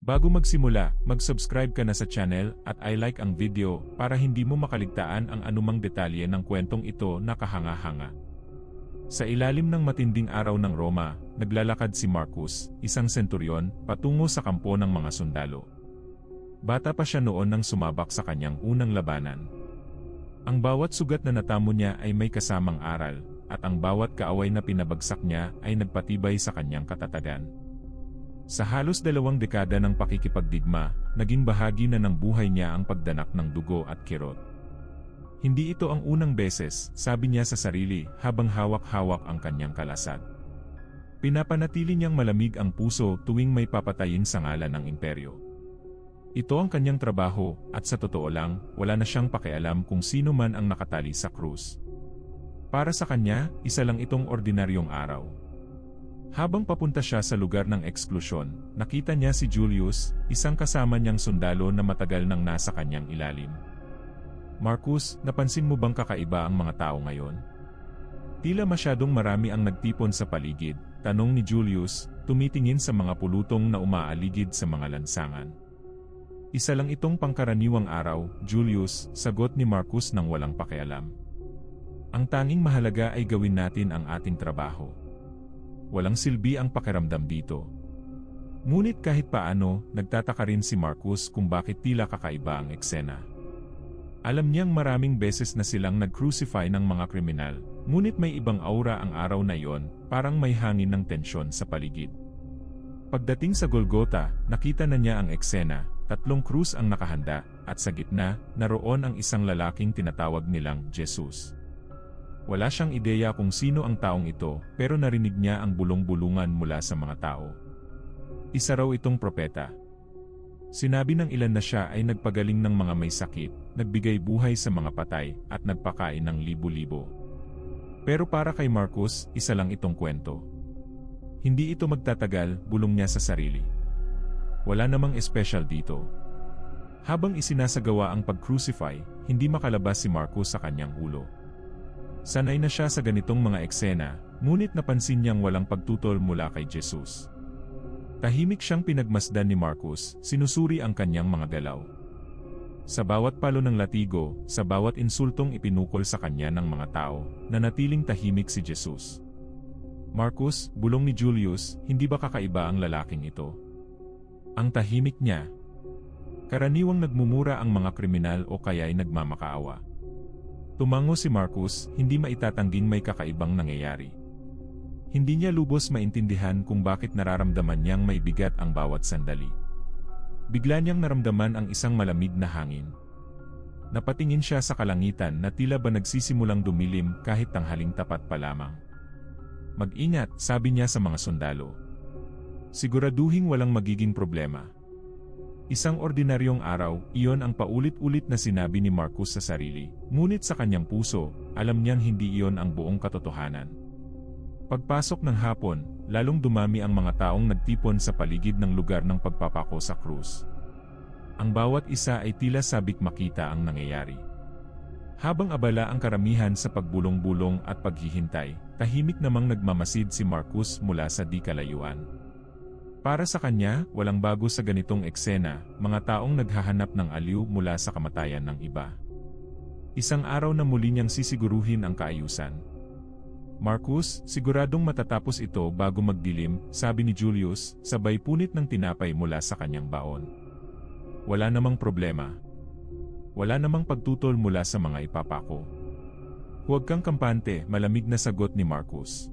Bago magsimula, mag-subscribe ka na sa channel at i-like ang video para hindi mo makaligtaan ang anumang detalye ng kwentong ito na kahanga-hanga. Sa ilalim ng matinding araw ng Roma, naglalakad si Marcus, isang senturyon, patungo sa kampo ng mga sundalo. Bata pa siya noon nang sumabak sa kanyang unang labanan. Ang bawat sugat na natamo niya ay may kasamang aral, at ang bawat kaaway na pinabagsak niya ay nagpatibay sa kanyang katatagan. Sa halos 2 dekada ng pakikipagdigma, naging bahagi na ng buhay niya ang pagdanak ng dugo at kirot. Hindi ito ang unang beses, sabi niya sa sarili habang hawak-hawak ang kanyang kalasad. Pinapanatili niyang malamig ang puso tuwing may papatayin sa ngalan ng imperyo. Ito ang kanyang trabaho, at sa totoo lang, wala na siyang pakialam kung sino man ang nakatali sa krus. Para sa kanya, isa lang itong ordinaryong araw. Habang papunta siya sa lugar ng eksklusyon, nakita niya si Julius, isang kasama niyang sundalo na matagal nang nasa kanyang ilalim. Marcus, napansin mo bang kakaiba ang mga tao ngayon? Tila masyadong marami ang nagtipon sa paligid, tanong ni Julius, tumitingin sa mga pulutong na umaaligid sa mga lansangan. Isa lang itong pangkaraniwang araw, Julius, sagot ni Marcus nang walang pakialam. Ang tanging mahalaga ay gawin natin ang ating trabaho. Walang silbi ang pakiramdam dito. Ngunit kahit paano, nagtataka rin si Marcus kung bakit tila kakaiba ang eksena. Alam niyang maraming beses na silang nag-crucify ng mga kriminal, ngunit may ibang aura ang araw na iyon, parang may hangin ng tensyon sa paligid. Pagdating sa Golgotha, nakita na niya ang eksena, 3 krus ang nakahanda, at sa gitna, naroon ang isang lalaking tinatawag nilang Jesus. Wala siyang ideya kung sino ang taong ito, pero narinig niya ang bulong-bulungan mula sa mga tao. Isa raw itong propeta. Sinabi ng ilan na siya ay nagpagaling ng mga may sakit, nagbigay buhay sa mga patay, at nagpakain ng libo-libo. Pero para kay Marcus, isa lang itong kwento. Hindi ito magtatagal, bulong niya sa sarili. Wala namang espesyal dito. Habang isinasagawa ang pag-crucify, hindi makalabas si Marcus sa kanyang ulo. Sanay na siya sa ganitong mga eksena, ngunit napansin niyang walang pagtutol mula kay Jesus. Tahimik siyang pinagmasdan ni Marcus, sinusuri ang kanyang mga galaw. Sa bawat palo ng latigo, sa bawat insultong ipinukol sa kanya ng mga tao, nanatiling tahimik si Jesus. Marcus, bulong ni Julius, hindi ba kakaiba ang lalaking ito? Ang tahimik niya. Karaniwang nagmumura ang mga kriminal o kaya'y nagmamakaawa. Tumango si Marcus, hindi maitatangging may kakaibang nangyayari. Hindi niya lubos maintindihan kung bakit nararamdaman niyang may bigat ang bawat sandali. Bigla niyang naramdaman ang isang malamig na hangin. Napatingin siya sa kalangitan na tila ba nagsisimulang dumilim kahit tanghaling tapat pa lamang. Mag-ingat, sabi niya sa mga sundalo. Siguraduhing walang magiging problema. Isang ordinaryong araw, iyon ang paulit-ulit na sinabi ni Marcus sa sarili, ngunit sa kanyang puso, alam niyang hindi iyon ang buong katotohanan. Pagpasok ng hapon, lalong dumami ang mga taong nagtipon sa paligid ng lugar ng pagpapako sa krus. Ang bawat isa ay tila sabik makita ang nangyayari. Habang abala ang karamihan sa pagbulong-bulong at paghihintay, tahimik namang nagmamasid si Marcus mula sa di kalayuan. Para sa kanya, walang bago sa ganitong eksena, mga taong naghahanap ng aliw mula sa kamatayan ng iba. Isang araw na muli niyang sisiguruhin ang kaayusan. Marcus, siguradong matatapos ito bago magdilim, sabi ni Julius, sabay punit ng tinapay mula sa kanyang baon. Wala namang problema. Wala namang pagtutol mula sa mga ipapako. Huwag kang kampante, malamig na sagot ni Marcus.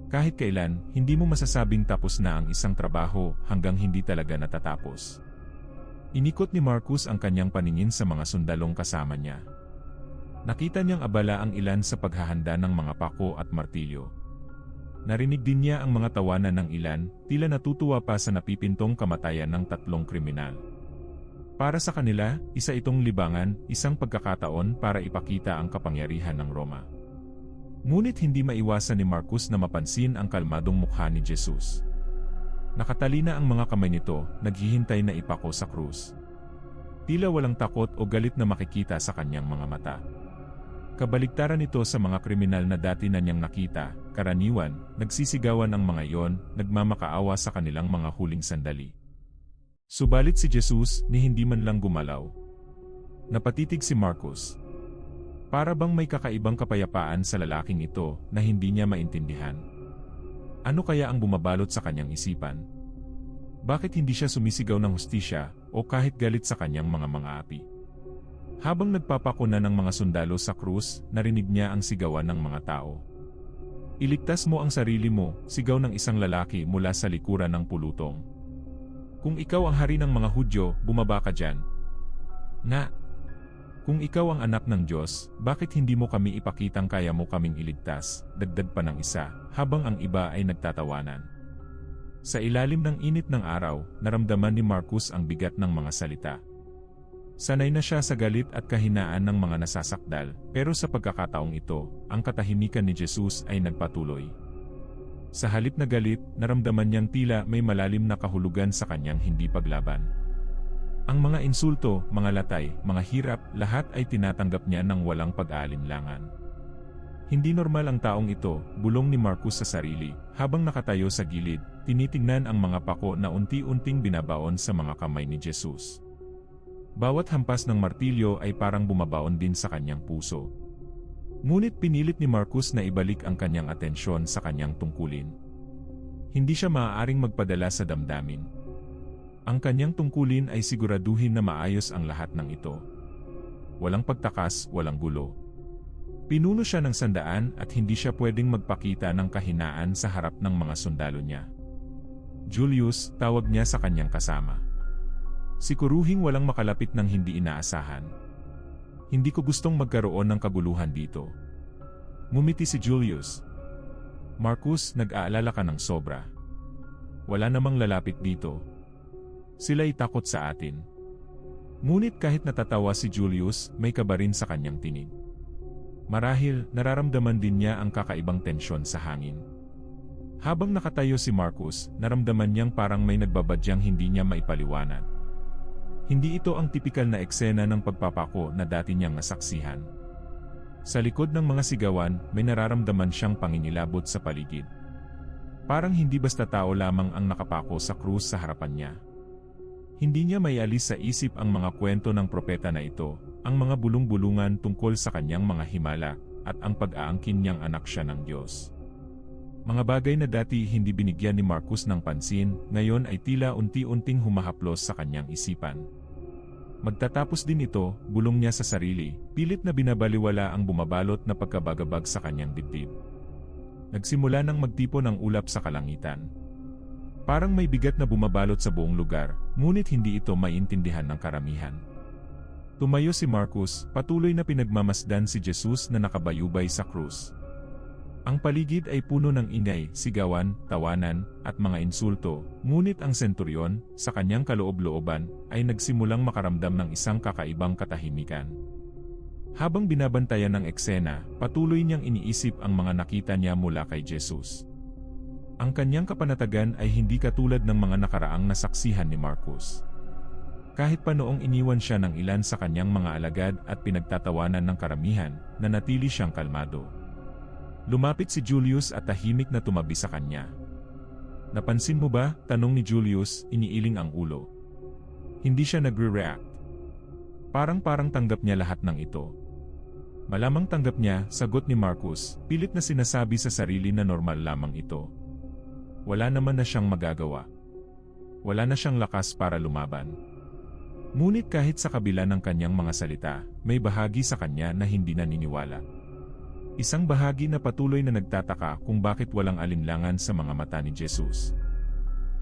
Kahit kailan, hindi mo masasabing tapos na ang isang trabaho hanggang hindi talaga natatapos. Inikot ni Marcus ang kanyang paningin sa mga sundalong kasama niya. Nakita niyang abala ang ilan sa paghahanda ng mga pako at martilyo. Narinig din niya ang mga tawanan ng ilan, tila natutuwa pa sa napipintong kamatayan ng 3 kriminal. Para sa kanila, isa itong libangan, isang pagkakataon para ipakita ang kapangyarihan ng Roma. Ngunit hindi maiwasan ni Marcus na mapansin ang kalmadong mukha ni Jesus. Nakatalina ang mga kamay nito, naghihintay na ipako sa krus. Tila walang takot o galit na makikita sa kanyang mga mata. Kabaligtaran ito sa mga kriminal na dati na niyang nakita, karaniwan, nagsisigawan ang mga iyon, nagmamakaawa sa kanilang mga huling sandali. Subalit si Jesus ni hindi man lang gumalaw. Napatitig si Marcus. Para bang may kakaibang kapayapaan sa lalaking ito na hindi niya maintindihan. Ano kaya ang bumabalot sa kanyang isipan? Bakit hindi siya sumisigaw ng hustisya o kahit galit sa kanyang mga api? Habang nagpapakuna ng mga sundalo sa krus, narinig niya ang sigawan ng mga tao. Iligtas mo ang sarili mo, sigaw ng isang lalaki mula sa likuran ng pulutong. Kung ikaw ang hari ng mga Hudyo, bumaba ka dyan. Nga! Kung ikaw ang anak ng Diyos, bakit hindi mo kami ipakitang kaya mo kaming iligtas? Dagdag pa ng isa, habang ang iba ay nagtatawanan. Sa ilalim ng init ng araw, naramdaman ni Marcus ang bigat ng mga salita. Sanay na siya sa galit at kahinaan ng mga nasasakdal, pero sa pagkakataong ito, ang katahimikan ni Jesus ay nagpatuloy. Sa halip na galit, naramdaman niyang tila may malalim na kahulugan sa kanyang hindi paglaban. Ang mga insulto, mga latay, mga hirap, lahat ay tinatanggap niya ng walang pag-aalinlangan. Hindi normal ang taong ito, bulong ni Marcus sa sarili, habang nakatayo sa gilid, tinitingnan ang mga pako na unti-unting binabaon sa mga kamay ni Jesus. Bawat hampas ng martilyo ay parang bumabaon din sa kanyang puso. Ngunit pinilit ni Marcus na ibalik ang kanyang atensyon sa kanyang tungkulin. Hindi siya maaaring magpadala sa damdamin. Ang kanyang tungkulin ay siguraduhin na maayos ang lahat ng ito. Walang pagtakas, walang gulo. Pinuno siya ng 100 at hindi siya pwedeng magpakita ng kahinaan sa harap ng mga sundalo niya. Julius, tawag niya sa kanyang kasama. Siguruhing walang makalapit ng hindi inaasahan. Hindi ko gustong magkaroon ng kaguluhan dito. Ngumiti si Julius. Marcus, nag-aalala ka ng sobra. Wala namang lalapit dito. Sila'y takot sa atin. Ngunit kahit natatawa si Julius, may kaba rin sa kanyang tinig. Marahil, nararamdaman din niya ang kakaibang tensyon sa hangin. Habang nakatayo si Marcus, naramdaman niyang parang may nagbabadyang hindi niya maipaliwanag. Hindi ito ang tipikal na eksena ng pagpapako na dati niyang nasaksihan. Sa likod ng mga sigawan, may nararamdaman siyang panginilabot sa paligid. Parang hindi basta tao lamang ang nakapako sa krus sa harapan niya. Hindi niya maialis sa isip ang mga kwento ng propeta na ito, ang mga bulong-bulungan tungkol sa kanyang mga himala, at ang pag-aangkin niyang anak siya ng Diyos. Mga bagay na dati hindi binigyan ni Marcus ng pansin, ngayon ay tila unti-unting humahaplos sa kanyang isipan. Magtatapos din ito, bulong niya sa sarili, pilit na binabaliwala ang bumabalot na pagkabagabag sa kanyang dibdib. Nagsimula nang magtipo ng ulap sa kalangitan. Parang may bigat na bumabalot sa buong lugar, ngunit hindi ito maintindihan ng karamihan. Tumayo si Marcus, patuloy na pinagmamasdan si Jesus na nakabayubay sa krus. Ang paligid ay puno ng ingay, sigawan, tawanan, at mga insulto, ngunit ang senturyon, sa kanyang kaloob-looban, ay nagsimulang makaramdam ng isang kakaibang katahimikan. Habang binabantayan ng eksena, patuloy niyang iniisip ang mga nakita niya mula kay Jesus. Ang kanyang kapanatagan ay hindi katulad ng mga nakaraang nasaksihan ni Marcus. Kahit pa noong iniwan siya ng ilan sa kanyang mga alagad at pinagtatawanan ng karamihan, nanatili siyang kalmado. Lumapit si Julius at tahimik na tumabi sa kanya. Napansin mo ba? Tanong ni Julius, iniiling ang ulo. Hindi siya nagre-react. Parang tanggap niya lahat ng ito. Malamang tanggap niya, sagot ni Marcus, pilit na sinasabi sa sarili na normal lamang ito. Wala naman na siyang magagawa. Wala na siyang lakas para lumaban. Ngunit kahit sa kabila ng kanyang mga salita, may bahagi sa kanya na hindi naniniwala. Isang bahagi na patuloy na nagtataka kung bakit walang alinlangan sa mga mata ni Jesus.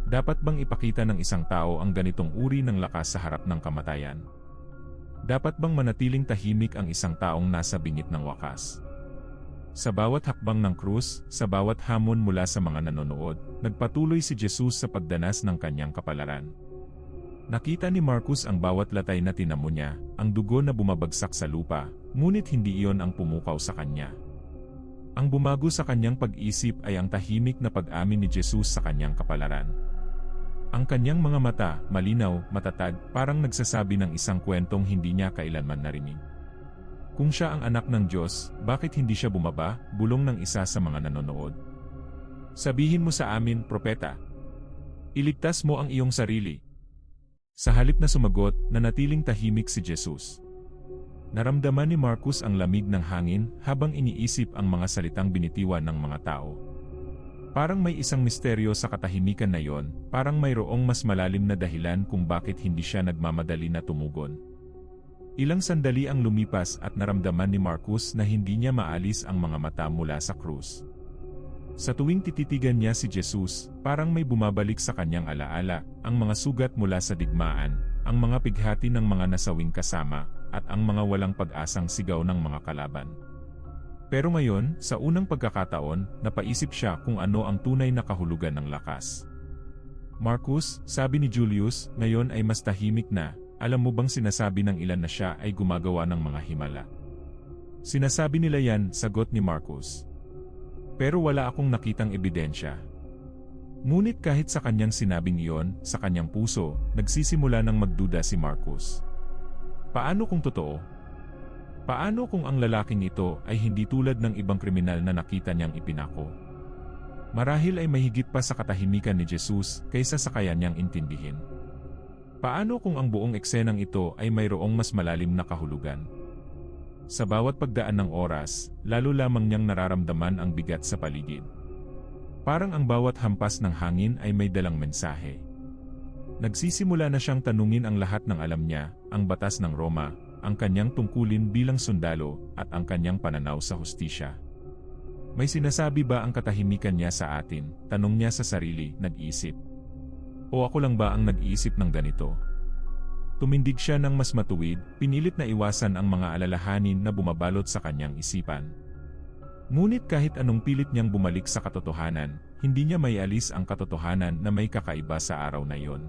Dapat bang ipakita ng isang tao ang ganitong uri ng lakas sa harap ng kamatayan? Dapat bang manatiling tahimik ang isang taong nasa bingit ng wakas? Sa bawat hakbang ng krus, sa bawat hamon mula sa mga nanonood, nagpatuloy si Jesus sa pagdanas ng kanyang kapalaran. Nakita ni Marcus ang bawat latay na tinamo niya, ang dugo na bumabagsak sa lupa, ngunit hindi iyon ang pumukaw sa kanya. Ang bumago sa kanyang pag-isip ay ang tahimik na pag-amin ni Jesus sa kanyang kapalaran. Ang kanyang mga mata, malinaw, matatag, parang nagsasabi ng isang kwentong hindi niya kailanman narinig. Kung siya ang anak ng Diyos, bakit hindi siya bumaba? Bulong ng isa sa mga nanonood. Sabihin mo sa amin, propeta. Iligtas mo ang iyong sarili. Sa halip na sumagot, nanatiling tahimik si Jesus. Naramdaman ni Marcus ang lamig ng hangin habang iniisip ang mga salitang binitiwan ng mga tao. Parang may isang misteryo sa katahimikan na yon, parang mayroong mas malalim na dahilan kung bakit hindi siya nagmamadali na tumugon. Ilang sandali ang lumipas at naramdaman ni Marcus na hindi niya maalis ang mga mata mula sa krus. Sa tuwing tititigan niya si Jesus, parang may bumabalik sa kanyang alaala, ang mga sugat mula sa digmaan, ang mga pighati ng mga nasawing kasama, at ang mga walang pag-asang sigaw ng mga kalaban. Pero ngayon, sa unang pagkakataon, napaisip siya kung ano ang tunay na kahulugan ng lakas. Marcus, sabi ni Julius, ngayon ay mas tahimik na, alam mo bang sinasabi ng ilan na siya ay gumagawa ng mga himala? Sinasabi nila yan, sagot ni Marcus. Pero wala akong nakitang ebidensya. Ngunit kahit sa kanyang sinabing iyon, sa kanyang puso, nagsisimula ng magduda si Marcus. Paano kung totoo? Paano kung ang lalaking ito ay hindi tulad ng ibang kriminal na nakita niyang ipinako? Marahil ay mahigit pa sa katahimikan ni Jesus kaysa sa kaya niyang intindihin. Paano kung ang buong eksenang ito ay mayroong mas malalim na kahulugan? Sa bawat pagdaan ng oras, lalo lamang niyang nararamdaman ang bigat sa paligid. Parang ang bawat hampas ng hangin ay may dalang mensahe. Nagsisimula na siyang tanungin ang lahat ng alam niya, ang batas ng Roma, ang kanyang tungkulin bilang sundalo, at ang kanyang pananaw sa hustisya. May sinasabi ba ang katahimikan niya sa atin? Tanong niya sa sarili, nag-iisip. O ako lang ba ang nag-iisip ng ganito? Tumindig siya ng mas matuwid, pinilit na iwasan ang mga alalahanin na bumabalot sa kanyang isipan. Ngunit kahit anong pilit niyang bumalik sa katotohanan, hindi niya maialis ang katotohanan na may kakaiba sa araw na iyon.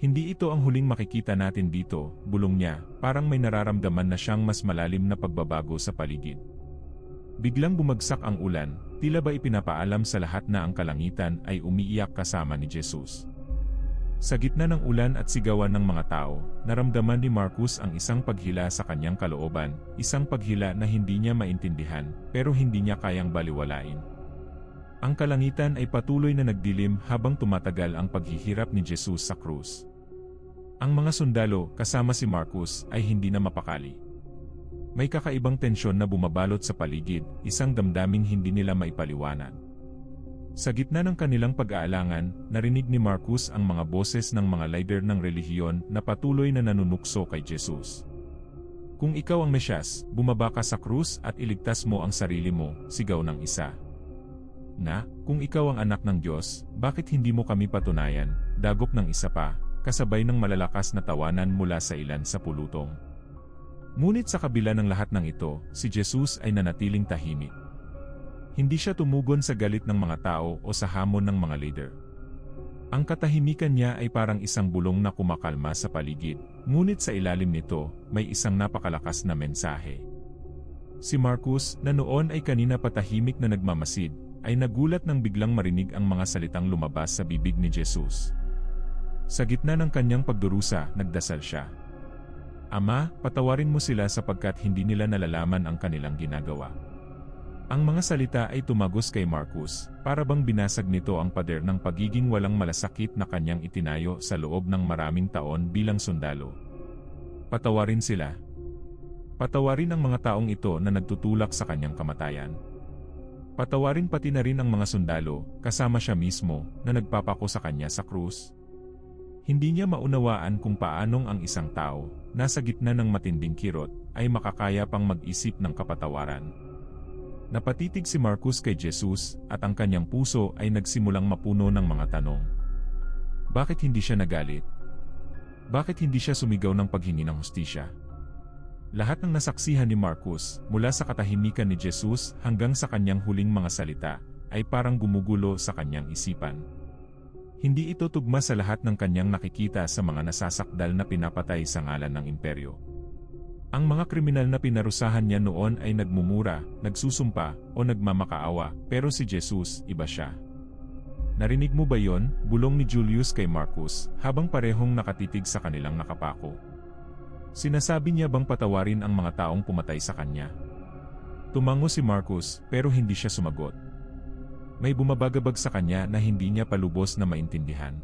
Hindi ito ang huling makikita natin dito, bulong niya, parang may nararamdaman na siyang mas malalim na pagbabago sa paligid. Biglang bumagsak ang ulan, tila ba ipinapaalam sa lahat na ang kalangitan ay umiiyak kasama ni Jesus. Sa gitna ng ulan at sigawan ng mga tao, naramdaman ni Marcus ang isang paghila sa kanyang kalooban, isang paghila na hindi niya maintindihan, pero hindi niya kayang baliwalain. Ang kalangitan ay patuloy na nagdilim habang tumatagal ang paghihirap ni Jesus sa krus. Ang mga sundalo, kasama si Marcus, ay hindi na mapakali. May kakaibang tensyon na bumabalot sa paligid, isang damdaming hindi nila maipaliwanag. Sa gitna ng kanilang pag-aalangan, narinig ni Marcus ang mga boses ng mga leader ng relihiyon na patuloy na nanunukso kay Jesus. Kung ikaw ang Mesyas, bumaba ka sa krus at iligtas mo ang sarili mo, sigaw ng isa. Kung ikaw ang anak ng Diyos, bakit hindi mo kami patunayan, dagok ng isa pa, kasabay ng malalakas na tawanan mula sa ilan sa pulutong. Ngunit sa kabila ng lahat ng ito, si Jesus ay nanatiling tahimik. Hindi siya tumugon sa galit ng mga tao o sa hamon ng mga leader. Ang katahimikan niya ay parang isang bulong na kumakalma sa paligid, ngunit sa ilalim nito, may isang napakalakas na mensahe. Si Marcus, na noon ay kanina patahimik na nagmamasid, ay nagulat nang biglang marinig ang mga salitang lumabas sa bibig ni Jesus. Sa gitna ng kanyang pagdurusa, nagdasal siya. Ama, patawarin mo sila sapagkat hindi nila nalalaman ang kanilang ginagawa. Ang mga salita ay tumagos kay Marcus, para bang binasag nito ang pader ng pagiging walang malasakit na kanyang itinayo sa loob ng maraming taon bilang sundalo. Patawarin sila. Patawarin ang mga taong ito na nagtutulak sa kanyang kamatayan. Patawarin pati na rin ang mga sundalo, kasama siya mismo, na nagpapako sa kanya sa krus. Hindi niya maunawaan kung paanong ang isang tao, nasa gitna ng matinding kirot, ay makakaya pang mag-isip ng kapatawaran. Napatitig si Marcus kay Jesus, at ang kanyang puso ay nagsimulang mapuno ng mga tanong. Bakit hindi siya nagalit? Bakit hindi siya sumigaw ng paghingi ng hustisya? Lahat ng nasaksihan ni Marcus, mula sa katahimikan ni Jesus hanggang sa kanyang huling mga salita, ay parang gumugulo sa kanyang isipan. Hindi ito tugma sa lahat ng kanyang nakikita sa mga nasasakdal na pinapatay sa ngalan ng imperyo. Ang mga kriminal na pinarusahan niya noon ay nagmumura, nagsusumpa, o nagmamakaawa, pero si Jesus, iba siya. Narinig mo ba yon? Bulong ni Julius kay Marcus, habang parehong nakatitig sa kanilang nakapako. Sinasabi niya bang patawarin ang mga taong pumatay sa kanya? Tumango si Marcus, pero hindi siya sumagot. May bumabagabag sa kanya na hindi niya palubos na maintindihan.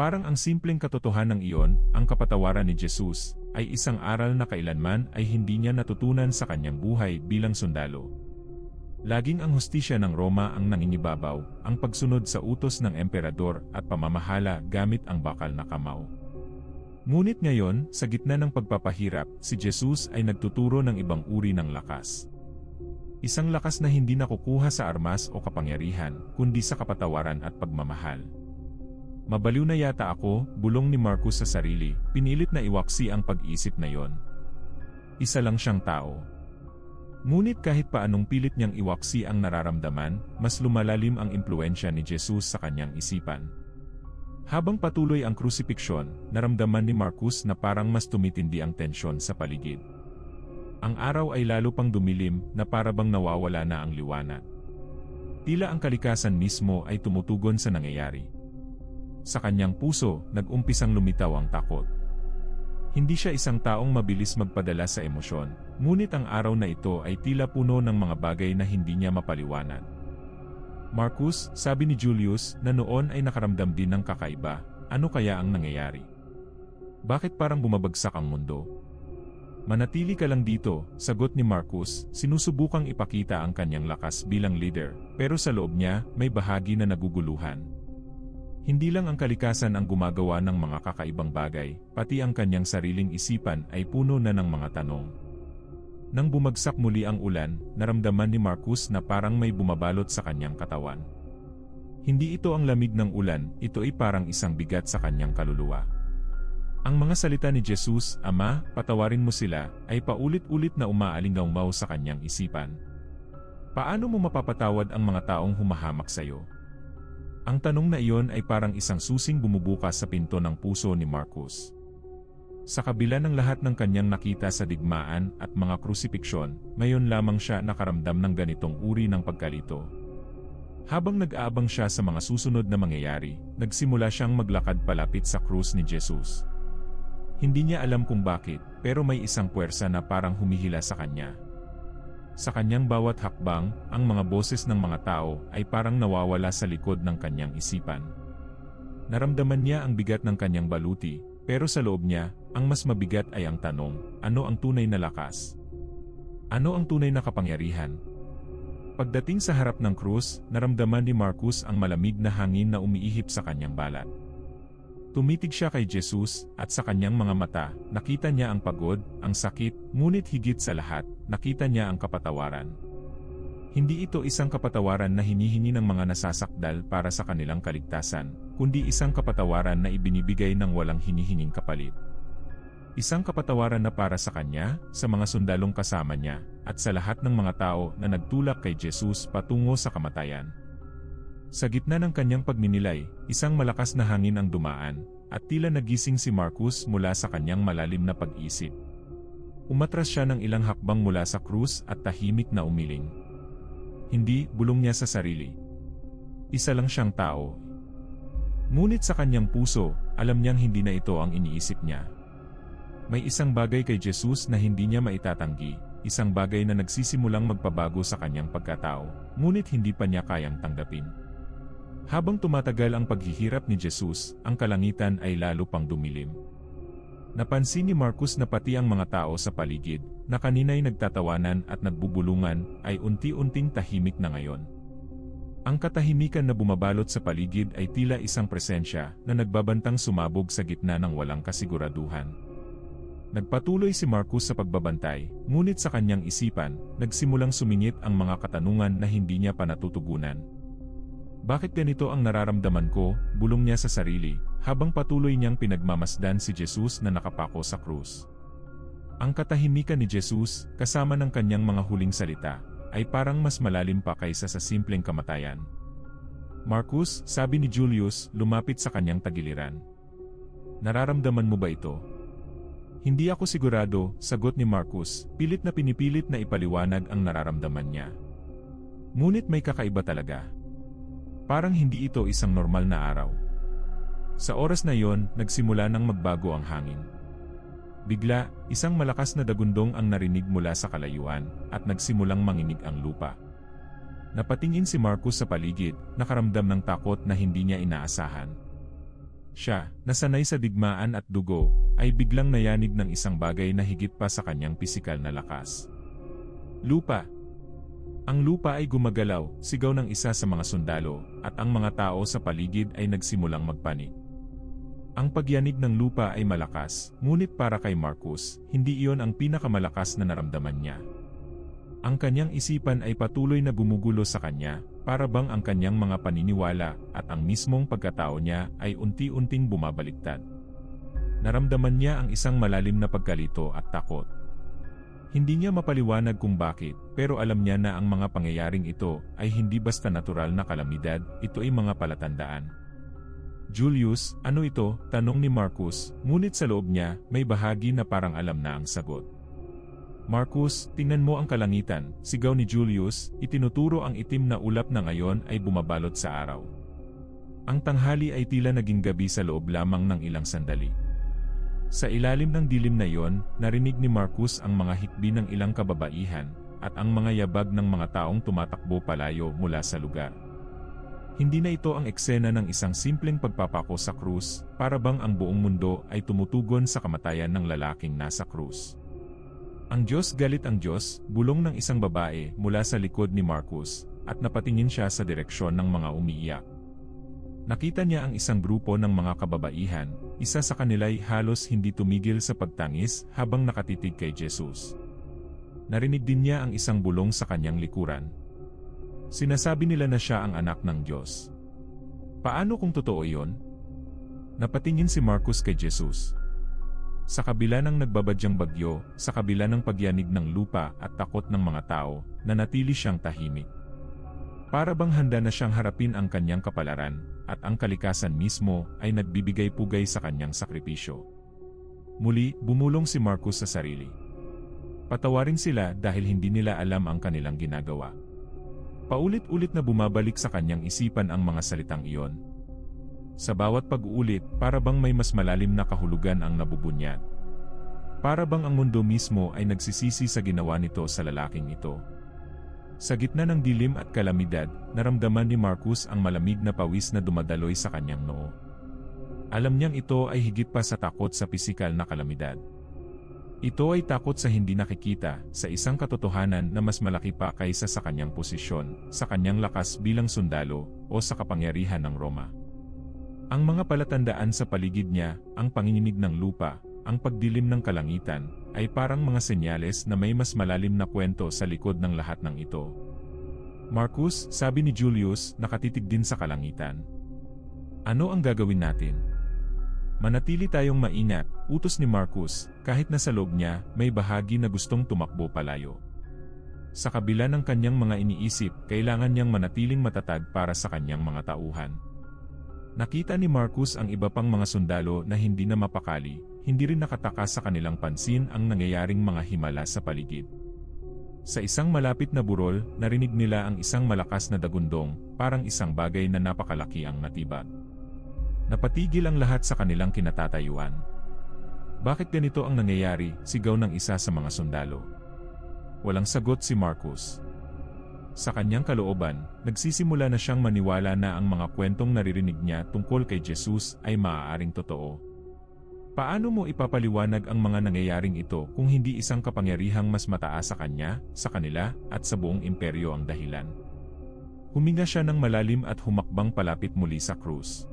Parang ang simpleng katotohanan iyon, ang kapatawaran ni Jesus, ay isang aral na kailanman ay hindi niya natutunan sa kanyang buhay bilang sundalo. Laging ang hustisya ng Roma ang nangingibabaw, ang pagsunod sa utos ng emperador at pamamahala gamit ang bakal na kamao. Ngunit ngayon, sa gitna ng pagpapahirap, si Jesus ay nagtuturo ng ibang uri ng lakas. Isang lakas na hindi nakukuha sa armas o kapangyarihan, kundi sa kapatawaran at pagmamahal. Mabaliw na yata ako, bulong ni Marcus sa sarili, pinilit na iwaksi ang pag-isip na yon. Isa lang siyang tao. Ngunit kahit paanong pilit niyang iwaksi ang nararamdaman, mas lumalalim ang impluensya ni Jesus sa kanyang isipan. Habang patuloy ang krusipiksyon, naramdaman ni Marcus na parang mas tumitindi ang tensyon sa paligid. Ang araw ay lalo pang dumilim na para bang nawawala na ang liwanag. Tila ang kalikasan mismo ay tumutugon sa nangyayari. Sa kanyang puso, nag-umpisang lumitaw ang takot. Hindi siya isang taong mabilis magpadala sa emosyon, ngunit ang araw na ito ay tila puno ng mga bagay na hindi niya mapaliwanag. Marcus, sabi ni Julius na noon ay nakaramdam din ng kakaiba, ano kaya ang nangyayari? Bakit parang bumabagsak ang mundo? Manatili ka lang dito, sagot ni Marcus, sinusubukang ipakita ang kanyang lakas bilang leader, pero sa loob niya, may bahagi na naguguluhan. Hindi lang ang kalikasan ang gumagawa ng mga kakaibang bagay, pati ang kanyang sariling isipan ay puno na ng mga tanong. Nang bumagsak muli ang ulan, naramdaman ni Marcus na parang may bumabalot sa kanyang katawan. Hindi ito ang lamig ng ulan, ito ay parang isang bigat sa kanyang kaluluwa. Ang mga salita ni Jesus, Ama, patawarin mo sila, ay paulit-ulit na umaalingaw sa kanyang isipan. Paano mo mapapatawad ang mga taong humahamak sa iyo? Ang tanong na iyon ay parang isang susing bumubukas sa pinto ng puso ni Marcus. Sa kabila ng lahat ng kanyang nakita sa digmaan at mga krusipiksyon, ngayon lamang siya nakaramdam ng ganitong uri ng pagkalito. Habang nag-aabang siya sa mga susunod na mangyayari, nagsimula siyang maglakad palapit sa krus ni Jesus. Hindi niya alam kung bakit, pero may isang puwersa na parang humihila sa kanya. Sa kanyang bawat hakbang, ang mga boses ng mga tao ay parang nawawala sa likod ng kanyang isipan. Naramdaman niya ang bigat ng kanyang baluti, pero sa loob niya, ang mas mabigat ay ang tanong, ano ang tunay na lakas? Ano ang tunay na kapangyarihan? Pagdating sa harap ng krus, naramdaman ni Marcus ang malamig na hangin na umiihip sa kanyang balat. Tumitig siya kay Jesus, at sa kanyang mga mata, nakita niya ang pagod, ang sakit, ngunit higit sa lahat, nakita niya ang kapatawaran. Hindi ito isang kapatawaran na hinihingi ng mga nasasakdal para sa kanilang kaligtasan, kundi isang kapatawaran na ibinibigay ng walang hinihinging kapalit. Isang kapatawaran na para sa kanya, sa mga sundalong kasama niya, at sa lahat ng mga tao na nagtulak kay Jesus patungo sa kamatayan. Sa gitna ng kanyang pagninilay, isang malakas na hangin ang dumaan, at tila nagising si Marcus mula sa kanyang malalim na pag-isip. Umatras siya ng ilang hakbang mula sa krus at tahimik na umiling. Hindi, bulong niya sa sarili. Isa lang siyang tao. Ngunit sa kanyang puso, alam niyang hindi na ito ang iniisip niya. May isang bagay kay Jesus na hindi niya maitatanggi, isang bagay na nagsisimulang magpabago sa kanyang pagkatao, ngunit hindi pa niya kayang tanggapin. Habang tumatagal ang paghihirap ni Jesus, ang kalangitan ay lalo pang dumilim. Napansin ni Marcus na pati ang mga tao sa paligid, na kanina'y nagtatawanan at nagbubulungan, ay unti-unting tahimik na ngayon. Ang katahimikan na bumabalot sa paligid ay tila isang presensya na nagbabantang sumabog sa gitna ng walang kasiguraduhan. Nagpatuloy si Marcus sa pagbabantay, ngunit sa kanyang isipan, nagsimulang sumingit ang mga katanungan na hindi niya pa natutugunan. Bakit ganito ang nararamdaman ko, bulong niya sa sarili, habang patuloy niyang pinagmamasdan si Jesus na nakapako sa krus. Ang katahimikan ni Jesus, kasama ng kanyang mga huling salita, ay parang mas malalim pa kaysa sa simpleng kamatayan. Marcus, sabi ni Julius, lumapit sa kanyang tagiliran. Nararamdaman mo ba ito? Hindi ako sigurado, sagot ni Marcus, pilit na pinipilit na ipaliwanag ang nararamdaman niya. Ngunit may kakaiba talaga. Parang hindi ito isang normal na araw. Sa oras na yon, nagsimula nang magbago ang hangin. Bigla, isang malakas na dagundong ang narinig mula sa kalayuan, at nagsimulang manginig ang lupa. Napatingin si Marcus sa paligid, nakaramdam ng takot na hindi niya inaasahan. Siya, nasanay sa digmaan at dugo, ay biglang nayanig ng isang bagay na higit pa sa kanyang pisikal na lakas. Lupa. Ang lupa ay gumagalaw, sigaw ng isa sa mga sundalo, at ang mga tao sa paligid ay nagsimulang magpanik. Ang pagyanig ng lupa ay malakas, ngunit para kay Marcus, hindi iyon ang pinakamalakas na naramdaman niya. Ang kanyang isipan ay patuloy na gumugulo sa kanya, para bang ang kanyang mga paniniwala at ang mismong pagkatao niya ay unti-unting bumabaliktad. Naramdaman niya ang isang malalim na pagkalito at takot. Hindi niya mapaliwanag kung bakit, pero alam niya na ang mga pangyayaring ito ay hindi basta natural na kalamidad, ito ay mga palatandaan. Julius, ano ito? Tanong ni Marcus, ngunit sa loob niya, may bahagi na parang alam na ang sagot. Marcus, tingnan mo ang kalangitan, sigaw ni Julius, itinuturo ang itim na ulap na ngayon ay bumabalot sa araw. Ang tanghali ay tila naging gabi sa loob lamang ng ilang sandali. Sa ilalim ng dilim na iyon, narinig ni Marcus ang mga hikbi ng ilang kababaihan, at ang mga yabag ng mga taong tumatakbo palayo mula sa lugar. Hindi na ito ang eksena ng isang simpleng pagpapako sa krus, para bang ang buong mundo ay tumutugon sa kamatayan ng lalaking nasa krus. Ang Diyos, galit ang Diyos, bulong ng isang babae mula sa likod ni Marcus, at napatingin siya sa direksyon ng mga umiiyak. Nakita niya ang isang grupo ng mga kababaihan, isa sa kanila'y halos hindi tumigil sa pagtangis habang nakatitig kay Jesus. Narinig din niya ang isang bulong sa kanyang likuran. Sinasabi nila na siya ang anak ng Diyos. Paano kung totoo iyon? Napatingin si Marcus kay Jesus. Sa kabila ng nagbabadyang bagyo, sa kabila ng pagyanig ng lupa at takot ng mga tao, nanatili siyang tahimik. Para bang handa na siyang harapin ang kanyang kapalaran, at ang kalikasan mismo ay nagbibigay pugay sa kanyang sakripisyo. Muli, bumulong si Marcus sa sarili. Patawarin sila dahil hindi nila alam ang kanilang ginagawa. Paulit-ulit na bumabalik sa kanyang isipan ang mga salitang iyon. Sa bawat pag-uulit, para bang may mas malalim na kahulugan ang nabubunyad. Para bang ang mundo mismo ay nagsisisi sa ginawa nito sa lalaking ito. Sa gitna ng dilim at kalamidad, naramdaman ni Marcus ang malamig na pawis na dumadaloy sa kanyang noo. Alam niyang ito ay higit pa sa takot sa pisikal na kalamidad. Ito ay takot sa hindi nakikita, sa isang katotohanan na mas malaki pa kaysa sa kanyang posisyon, sa kanyang lakas bilang sundalo, o sa kapangyarihan ng Roma. Ang mga palatandaan sa paligid niya, ang panginginig ng lupa, ang pagdilim ng kalangitan, ay parang mga senyales na may mas malalim na kwento sa likod ng lahat ng ito. Marcus, sabi ni Julius, nakatitig din sa kalangitan. Ano ang gagawin natin? Manatili tayong maingat, utos ni Marcus, kahit na sa loob niya, may bahagi na gustong tumakbo palayo. Sa kabila ng kanyang mga iniisip, kailangan niyang manatiling matatag para sa kanyang mga tauhan. Nakita ni Marcus ang iba pang mga sundalo na hindi na mapakali, hindi rin nakataka sa kanilang pansin ang nangyayaring mga himala sa paligid. Sa isang malapit na burol, narinig nila ang isang malakas na dagundong, parang isang bagay na napakalaki ang natibag. Napatigil ang lahat sa kanilang kinatatayuan. Bakit ganito ang nangyayari? Sigaw ng isa sa mga sundalo. Walang sagot si Marcus. Sa kanyang kalooban, nagsisimula na siyang maniwala na ang mga kwentong naririnig niya tungkol kay Jesus ay maaaring totoo. Paano mo ipapaliwanag ang mga nangyayaring ito kung hindi isang kapangyarihang mas mataas sa kanya, sa kanila, at sa buong imperyo ang dahilan? Huminga siya ng malalim at humakbang palapit muli sa krus.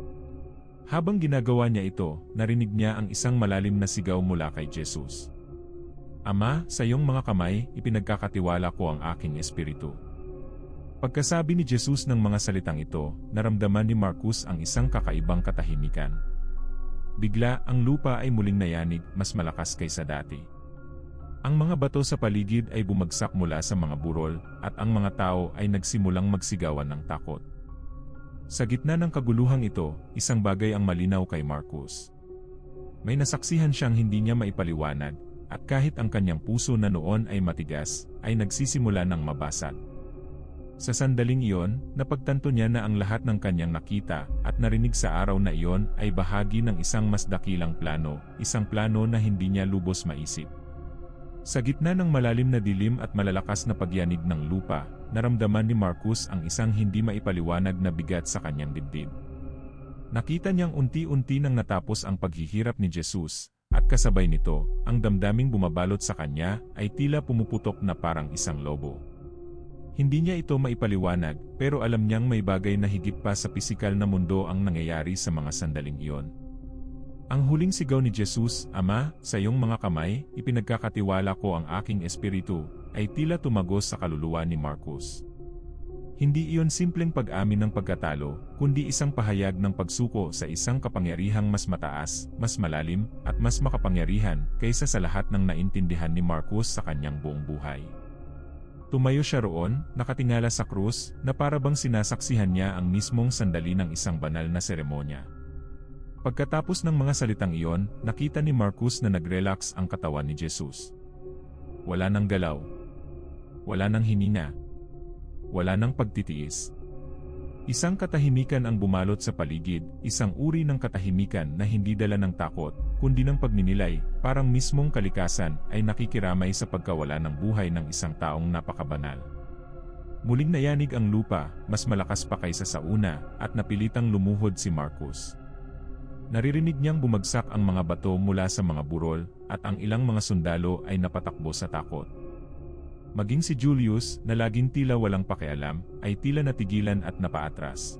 Habang ginagawa niya ito, narinig niya ang isang malalim na sigaw mula kay Jesus. Ama, sa iyong mga kamay, ipinagkakatiwala ko ang aking espiritu. Pagkasabi ni Jesus ng mga salitang ito, naramdaman ni Marcus ang isang kakaibang katahimikan. Bigla, ang lupa ay muling nayanig, mas malakas kaysa dati. Ang mga bato sa paligid ay bumagsak mula sa mga burol, at ang mga tao ay nagsimulang magsigawan ng takot. Sa gitna ng kaguluhang ito, isang bagay ang malinaw kay Marcus. May nasaksihan siyang hindi niya maipaliwanag, at kahit ang kanyang puso na noon ay matigas, ay nagsisimula ng mabasag. Sa sandaling iyon, napagtanto niya na ang lahat ng kanyang nakita at narinig sa araw na iyon ay bahagi ng isang mas dakilang plano, isang plano na hindi niya lubos maisip. Sa gitna ng malalim na dilim at malalakas na pagyanig ng lupa, naramdaman ni Marcus ang isang hindi maipaliwanag na bigat sa kanyang dibdib. Nakita niyang unti-unti nang natapos ang paghihirap ni Jesus, at kasabay nito, ang damdaming bumabalot sa kanya ay tila pumuputok na parang isang lobo. Hindi niya ito maipaliwanag, pero alam niyang may bagay na higit pa sa pisikal na mundo ang nangyayari sa mga sandaling iyon. Ang huling sigaw ni Jesus, "Ama, sa iyong mga kamay, ipinagkakatiwala ko ang aking espiritu," ay tila tumagos sa kaluluwa ni Marcus. Hindi iyon simpleng pag-amin ng pagkatalo, kundi isang pahayag ng pagsuko sa isang kapangyarihang mas mataas, mas malalim, at mas makapangyarihan kaysa sa lahat ng naintindihan ni Marcus sa kanyang buong buhay. Tumayo siya roon, nakatingala sa krus, na para bang sinasaksihan niya ang mismong sandali ng isang banal na seremonya. Pagkatapos ng mga salitang iyon, nakita ni Marcus na nag-relax ang katawan ni Jesus. Wala nang galaw. Wala nang hininga. Wala nang pagtitiis. Isang katahimikan ang bumalot sa paligid, isang uri ng katahimikan na hindi dala ng takot, kundi ng pagninilay, parang mismong kalikasan ay nakikiramay sa pagkawala ng buhay ng isang taong napakabanal. Muling nayanig ang lupa, mas malakas pa kaysa sa una, at napilitang lumuhod si Marcus. Naririnig niyang bumagsak ang mga bato mula sa mga burol, at ang ilang mga sundalo ay napatakbo sa takot. Maging si Julius, na laging tila walang pakialam, ay tila natigilan at napaatras.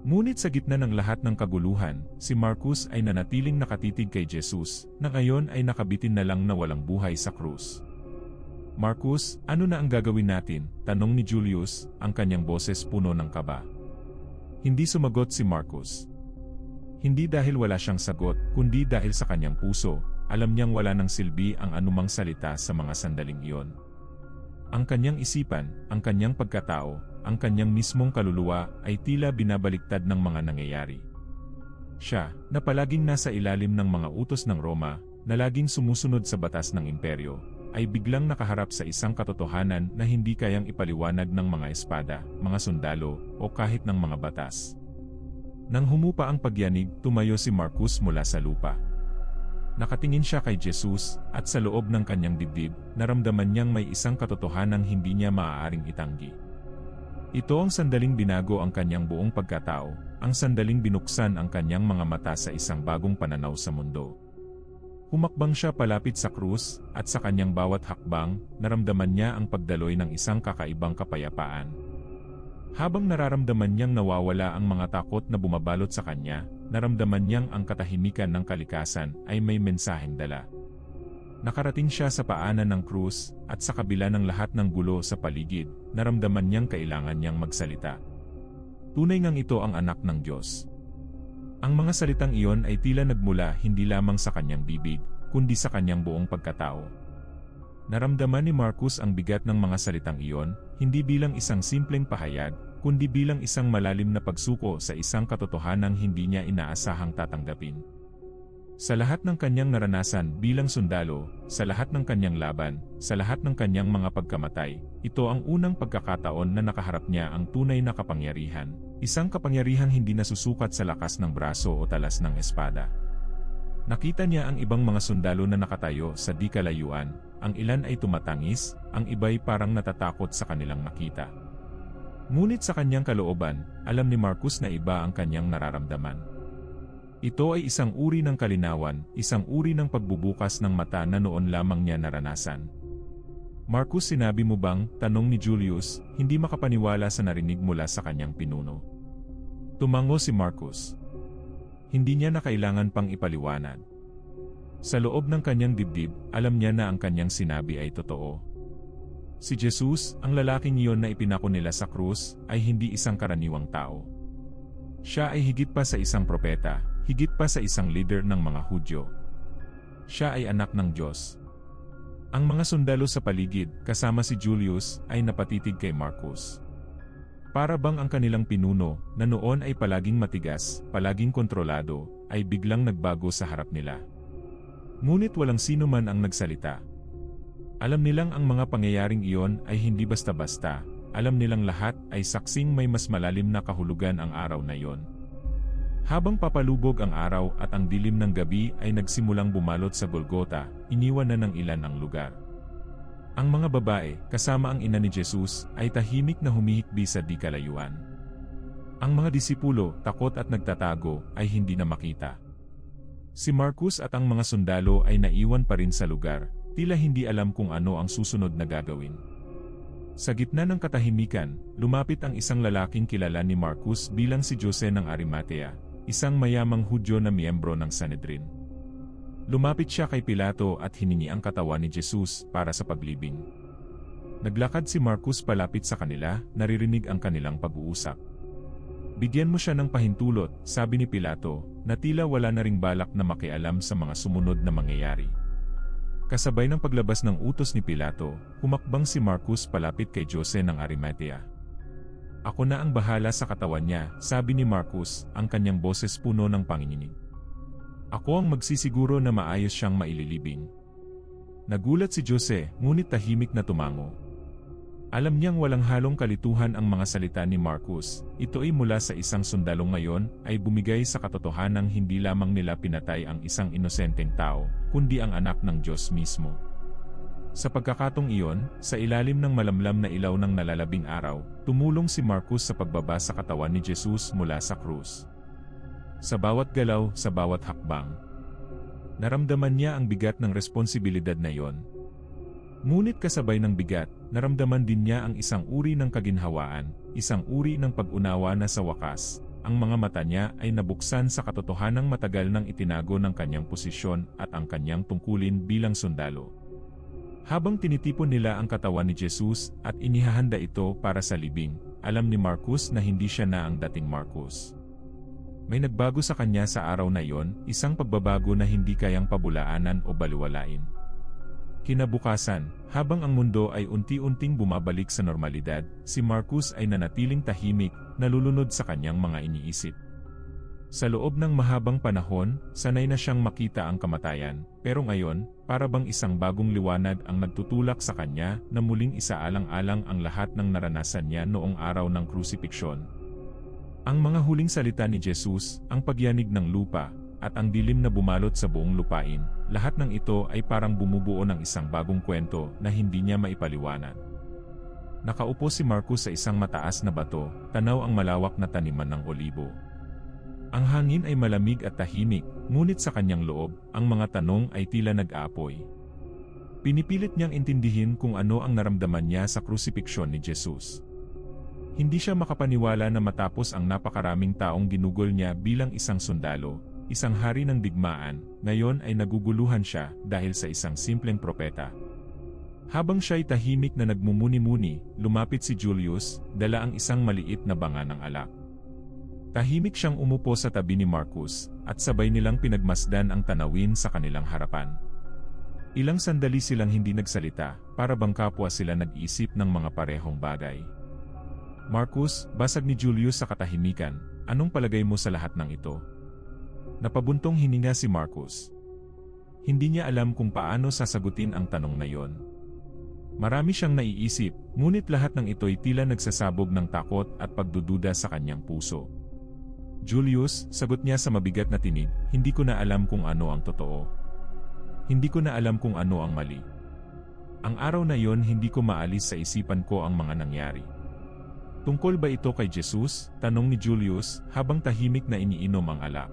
Ngunit sa gitna ng lahat ng kaguluhan, si Marcus ay nanatiling nakatitig kay Jesus, na ngayon ay nakabitin na lang na walang buhay sa krus. "Marcus, ano na ang gagawin natin?" tanong ni Julius, ang kanyang boses puno ng kaba. Hindi sumagot si Marcus. Hindi dahil wala siyang sagot, kundi dahil sa kanyang puso, alam niyang wala nang silbi ang anumang salita sa mga sandaling iyon. Ang kanyang isipan, ang kanyang pagkatao, ang kanyang mismong kaluluwa ay tila binabaliktad ng mga nangyayari. Siya, na palaging nasa ilalim ng mga utos ng Roma, na laging sumusunod sa batas ng imperyo, ay biglang nakaharap sa isang katotohanan na hindi kayang ipaliwanag ng mga espada, mga sundalo, o kahit ng mga batas. Nang humupa ang pagyanig, tumayo si Marcus mula sa lupa. Nakatingin siya kay Jesus, at sa loob ng kanyang dibdib, naramdaman niyang may isang katotohanang hindi niya maaaring itanggi. Ito ang sandaling binago ang kanyang buong pagkatao, ang sandaling binuksan ang kanyang mga mata sa isang bagong pananaw sa mundo. Humakbang siya palapit sa krus, at sa kanyang bawat hakbang, naramdaman niya ang pagdaloy ng isang kakaibang kapayapaan. Habang nararamdaman niyang nawawala ang mga takot na bumabalot sa kanya, naramdaman niyang ang katahimikan ng kalikasan ay may mensaheng dala. Nakarating siya sa paanan ng krus, at sa kabila ng lahat ng gulo sa paligid, naramdaman niyang kailangan niyang magsalita. Tunay ngang ito ang anak ng Diyos. Ang mga salitang iyon ay tila nagmula hindi lamang sa kanyang bibig, kundi sa kanyang buong pagkatao. Naramdaman ni Marcus ang bigat ng mga salitang iyon, hindi bilang isang simpleng pahayag, kundi bilang isang malalim na pagsuko sa isang katotohanang hindi niya inaasahang tatanggapin. Sa lahat ng kanyang naranasan bilang sundalo, sa lahat ng kanyang laban, sa lahat ng kanyang mga pagkamatay, ito ang unang pagkakataon na nakaharap niya ang tunay na kapangyarihan, isang kapangyarihang hindi nasusukat sa lakas ng braso o talas ng espada. Nakita niya ang ibang mga sundalo na nakatayo sa di kalayuan, ang ilan ay tumatangis, ang iba'y parang natatakot sa kanilang nakita. Ngunit sa kanyang kalooban, alam ni Marcus na iba ang kanyang nararamdaman. Ito ay isang uri ng kalinawan, isang uri ng pagbubukas ng mata na noon lamang niya naranasan. "Marcus, sinabi mo bang?" tanong ni Julius, hindi makapaniwala sa narinig mula sa kanyang pinuno. Tumango si Marcus. Hindi niya na kailangan pang ipaliwanag. Sa loob ng kanyang dibdib, alam niya na ang kanyang sinabi ay totoo. Si Jesus, ang lalaking iyon na ipinako nila sa krus, ay hindi isang karaniwang tao. Siya ay higit pa sa isang propeta, higit pa sa isang leader ng mga Hudyo. Siya ay anak ng Diyos. Ang mga sundalo sa paligid, kasama si Julius, ay napatitig kay Marcus. Para bang ang kanilang pinuno, na noon ay palaging matigas, palaging kontrolado, ay biglang nagbago sa harap nila. Ngunit walang sino man ang nagsalita. Alam nilang ang mga pangyayaring iyon ay hindi basta-basta, alam nilang lahat ay saksing may mas malalim na kahulugan ang araw na iyon. Habang papalubog ang araw at ang dilim ng gabi ay nagsimulang bumalot sa Golgota, iniwan na ng ilan ang lugar. Ang mga babae, kasama ang ina ni Jesus, ay tahimik na humihikbi sa di kalayuan. Ang mga disipulo, takot at nagtatago, ay hindi na makita. Si Marcus at ang mga sundalo ay naiwan pa rin sa lugar, tila hindi alam kung ano ang susunod na gagawin. Sa gitna ng katahimikan, lumapit ang isang lalaking kilala ni Marcus bilang si Jose ng Arimatea, isang mayamang Hudyo na miyembro ng Sanhedrin. Lumapit siya kay Pilato at hiningi ang katawan ni Jesus para sa paglibing. Naglakad si Marcus palapit sa kanila, naririnig ang kanilang pag-uusap. Bigyan mo siya ng pahintulot, sabi ni Pilato, na tila wala na ring balak na makialam sa mga sumunod na mangyayari. Kasabay ng paglabas ng utos ni Pilato, humakbang si Marcus palapit kay Jose ng Arimatea. Ako na ang bahala sa katawan niya, sabi ni Marcus, ang kanyang boses puno ng panginginig. Ako ang magsisiguro na maayos siyang maililibing. Nagulat si Jose, ngunit tahimik na tumango. Alam niyang walang halong kalituhan ang mga salita ni Marcus, ito ay mula sa isang sundalo ngayon, ay bumigay sa katotohanang hindi lamang nila pinatay ang isang inosenteng tao, kundi ang anak ng Diyos mismo. Sa pagkakatong iyon, sa ilalim ng malamlam na ilaw ng nalalabing araw, tumulong si Marcus sa pagbaba sa katawan ni Jesus mula sa krus. Sa bawat galaw, sa bawat hakbang, naramdaman niya ang bigat ng responsibilidad na iyon. Ngunit kasabay ng bigat, naramdaman din niya ang isang uri ng kaginhawaan, isang uri ng pag-unawa na sa wakas, ang mga mata niya ay nabuksan sa katotohanang matagal nang itinago ng kanyang posisyon at ang kanyang tungkulin bilang sundalo. Habang tinitipon nila ang katawan ni Jesus at inihahanda ito para sa libing, alam ni Marcus na hindi siya na ang dating Marcus. May nagbago sa kanya sa araw na iyon, isang pagbabago na hindi kayang pabulaanan o baliwalain. Kinabukasan, habang ang mundo ay unti-unting bumabalik sa normalidad, si Marcus ay nanatiling tahimik, nalulunod sa kanyang mga iniisip. Sa loob ng mahabang panahon, sanay na siyang makita ang kamatayan, pero ngayon, para bang isang bagong liwanag ang nagtutulak sa kanya na muling isaalang-alang ang lahat ng naranasan niya noong araw ng krusipiksyon. Ang mga huling salita ni Jesus, ang pagyanig ng lupa, at ang dilim na bumalot sa buong lupain, lahat ng ito ay parang bumubuo ng isang bagong kwento na hindi niya maipaliwanag. Nakaupo si Marcus sa isang mataas na bato, tanaw ang malawak na taniman ng olibo. Ang hangin ay malamig at tahimik, ngunit sa kanyang loob, ang mga tanong ay tila nag-aapoy. Pinipilit niyang intindihin kung ano ang naramdaman niya sa krusipiksyon ni Jesus. Hindi siya makapaniwala na matapos ang napakaraming taong ginugol niya bilang isang sundalo, isang hari ng digmaan, ngayon ay naguguluhan siya dahil sa isang simpleng propeta. Habang siya'y tahimik na nagmumuni-muni, lumapit si Julius, dala ang isang maliit na banga ng alak. Tahimik siyang umupo sa tabi ni Marcus, at sabay nilang pinagmasdan ang tanawin sa kanilang harapan. Ilang sandali silang hindi nagsalita, para bang kapwa sila nag-iisip ng mga parehong bagay. Marcus, basag ni Julius sa katahimikan, anong palagay mo sa lahat ng ito? Napabuntong hininga si Marcus. Hindi niya alam kung paano sasagutin ang tanong na iyon. Marami siyang naiisip, ngunit lahat ng ito'y tila nagsasabog ng takot at pagdududa sa kanyang puso. Julius, sagot niya sa mabigat na tinig, hindi ko na alam kung ano ang totoo. Hindi ko na alam kung ano ang mali. Ang araw na iyon hindi ko maalis sa isipan ko ang mga nangyari. Tungkol ba ito kay Jesus? Tanong ni Julius, habang tahimik na iniinom ang alak.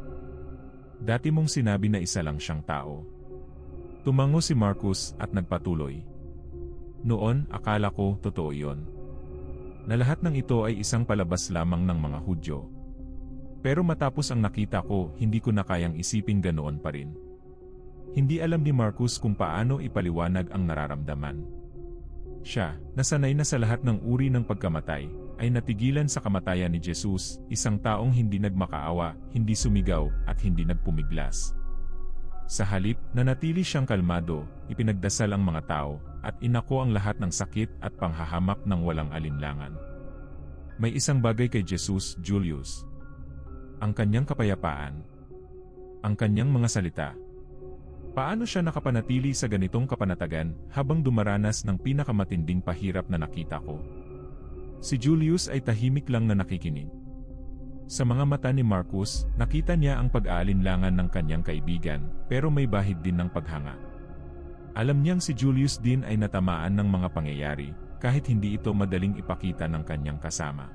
Dati mong sinabi na isa lang siyang tao. Tumango si Marcus at nagpatuloy. Noon, akala ko, totoo iyon. Na lahat ng ito ay isang palabas lamang ng mga Hudyo. Pero matapos ang nakita ko, hindi ko na kayang isiping ganoon pa rin. Hindi alam ni Marcus kung paano ipaliwanag ang nararamdaman. Siya, nasanay na sa lahat ng uri ng pagkamatay, ay natigilan sa kamatayan ni Jesus, isang taong hindi nagmakaawa, hindi sumigaw, at hindi nagpumiglas. Sa halip, nanatili siyang kalmado, ipinagdasal ang mga tao, at inako ang lahat ng sakit at panghahamak ng walang alinlangan. May isang bagay kay Jesus, Julius. Ang kanyang kapayapaan. Ang kanyang mga salita. Paano siya nakapanatili sa ganitong kapanatagan habang dumaranas ng pinakamatinding pahirap na nakita ko? Si Julius ay tahimik lang na nakikinig. Sa mga mata ni Marcus, nakita niya ang pag-aalinlangan ng kanyang kaibigan, pero may bahid din ng paghanga. Alam niyang si Julius din ay natamaan ng mga pangyayari, kahit hindi ito madaling ipakita ng kanyang kasama.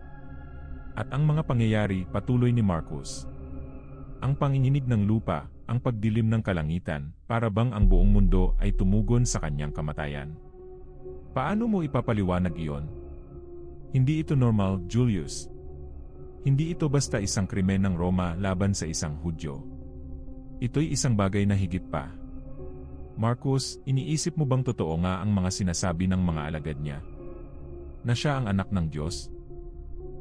At ang mga pangyayari patuloy ni Marcus. Ang panginginig ng lupa, ang pagdilim ng kalangitan, para bang ang buong mundo ay tumugon sa kanyang kamatayan. Paano mo ipapaliwanag iyon? Hindi ito normal, Julius. Hindi ito basta isang krimen ng Roma laban sa isang Hudyo. Ito'y isang bagay na higit pa. Marcus, iniisip mo bang totoo nga ang mga sinasabi ng mga alagad niya? Na siya ang anak ng Diyos?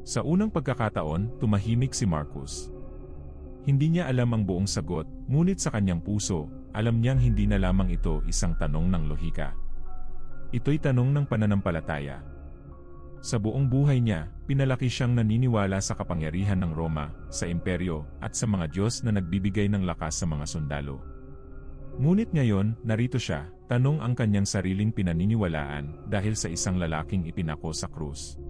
Sa unang pagkakataon, tumahimik si Marcus. Hindi niya alam ang buong sagot, ngunit sa kanyang puso, alam niyang hindi na lamang ito isang tanong ng lohika. Ito'y tanong ng pananampalataya. Sa buong buhay niya, pinalaki siyang naniniwala sa kapangyarihan ng Roma, sa imperyo, at sa mga Diyos na nagbibigay ng lakas sa mga sundalo. Ngunit ngayon, narito siya, tanong ang kanyang sariling pinaniniwalaan dahil sa isang lalaking ipinako sa krus.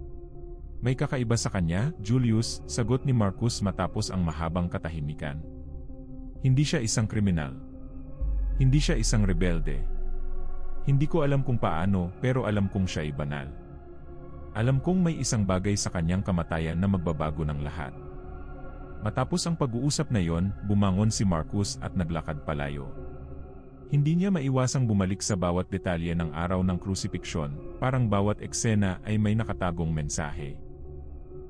May kakaiba sa kanya, Julius, sagot ni Marcus matapos ang mahabang katahimikan. Hindi siya isang kriminal. Hindi siya isang rebelde. Hindi ko alam kung paano, pero alam kong siya ay banal. Alam kong may isang bagay sa kanyang kamatayan na magbabago ng lahat. Matapos ang pag-uusap na yon, bumangon si Marcus at naglakad palayo. Hindi niya maiwasang bumalik sa bawat detalye ng araw ng krusipiksyon, parang bawat eksena ay may nakatagong mensahe.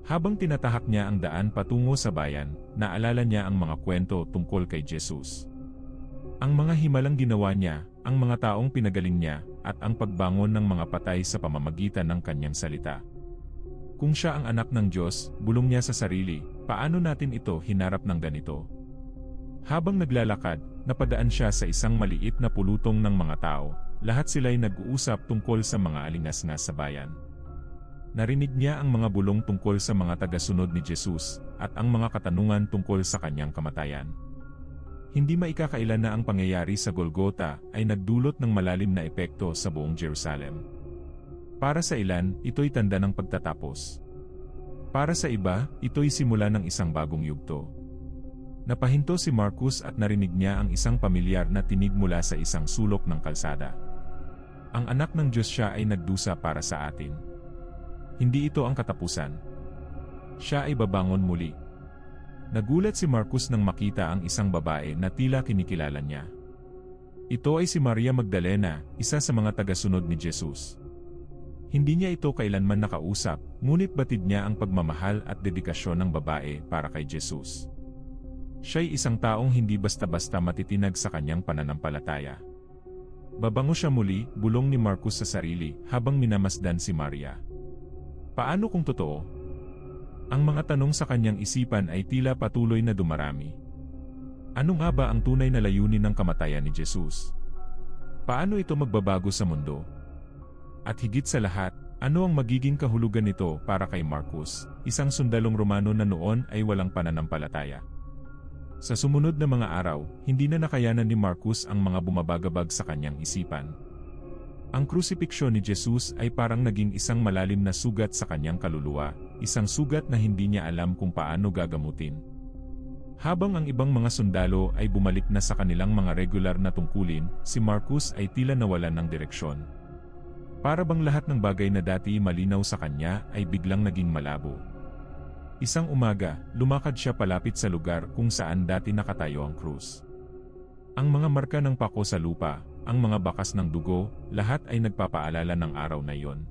Habang tinatahak niya ang daan patungo sa bayan, naalala niya ang mga kwento tungkol kay Jesus. Ang mga himalang ginawa niya, ang mga taong pinagaling niya, at ang pagbangon ng mga patay sa pamamagitan ng kanyang salita. Kung siya ang anak ng Diyos, bulong niya sa sarili, paano natin ito hinarap ng ganito? Habang naglalakad, napadaan siya sa isang maliit na pulutong ng mga tao, lahat sila'y nag-uusap tungkol sa mga alingas-ngas sa bayan. Narinig niya ang mga bulong tungkol sa mga tagasunod ni Jesus, at ang mga katanungan tungkol sa kanyang kamatayan. Hindi maikakailan na ang pangyayari sa Golgotha ay nagdulot ng malalim na epekto sa buong Jerusalem. Para sa ilan, ito'y tanda ng pagtatapos. Para sa iba, ito'y simula ng isang bagong yugto. Napahinto si Marcus at narinig niya ang isang pamilyar na tinig mula sa isang sulok ng kalsada. Ang anak ng Diyos siya ay nagdusa para sa atin. Hindi ito ang katapusan. Siya ay babangon muli. Nagulat si Marcus nang makita ang isang babae na tila kinikilala niya. Ito ay si Maria Magdalena, isa sa mga tagasunod ni Jesus. Hindi niya ito kailanman nakausap, ngunit batid niya ang pagmamahal at dedikasyon ng babae para kay Jesus. Siya'y isang taong hindi basta-basta matitinag sa kanyang pananampalataya. Babango siya muli, bulong ni Marcus sa sarili, habang minamasdan si Maria. Paano kung totoo? Ang mga tanong sa kanyang isipan ay tila patuloy na dumarami. Ano nga ba ang tunay na layunin ng kamatayan ni Jesus? Paano ito magbabago sa mundo? At higit sa lahat, ano ang magiging kahulugan nito para kay Marcus, isang sundalong Romano na noon ay walang pananampalataya? Sa sumunod na mga araw, hindi na nakayanan ni Marcus ang mga bumabagabag sa kanyang isipan. Ang krusipiksyon ni Jesus ay parang naging isang malalim na sugat sa kanyang kaluluwa, isang sugat na hindi niya alam kung paano gagamutin. Habang ang ibang mga sundalo ay bumalik na sa kanilang mga regular na tungkulin, si Marcus ay tila nawalan ng direksyon. Para bang lahat ng bagay na dati malinaw sa kanya ay biglang naging malabo. Isang umaga, lumakad siya palapit sa lugar kung saan dati nakatayo ang krus. Ang mga marka ng pako sa lupa, ang mga bakas ng dugo, lahat ay nagpapaalala ng araw na iyon.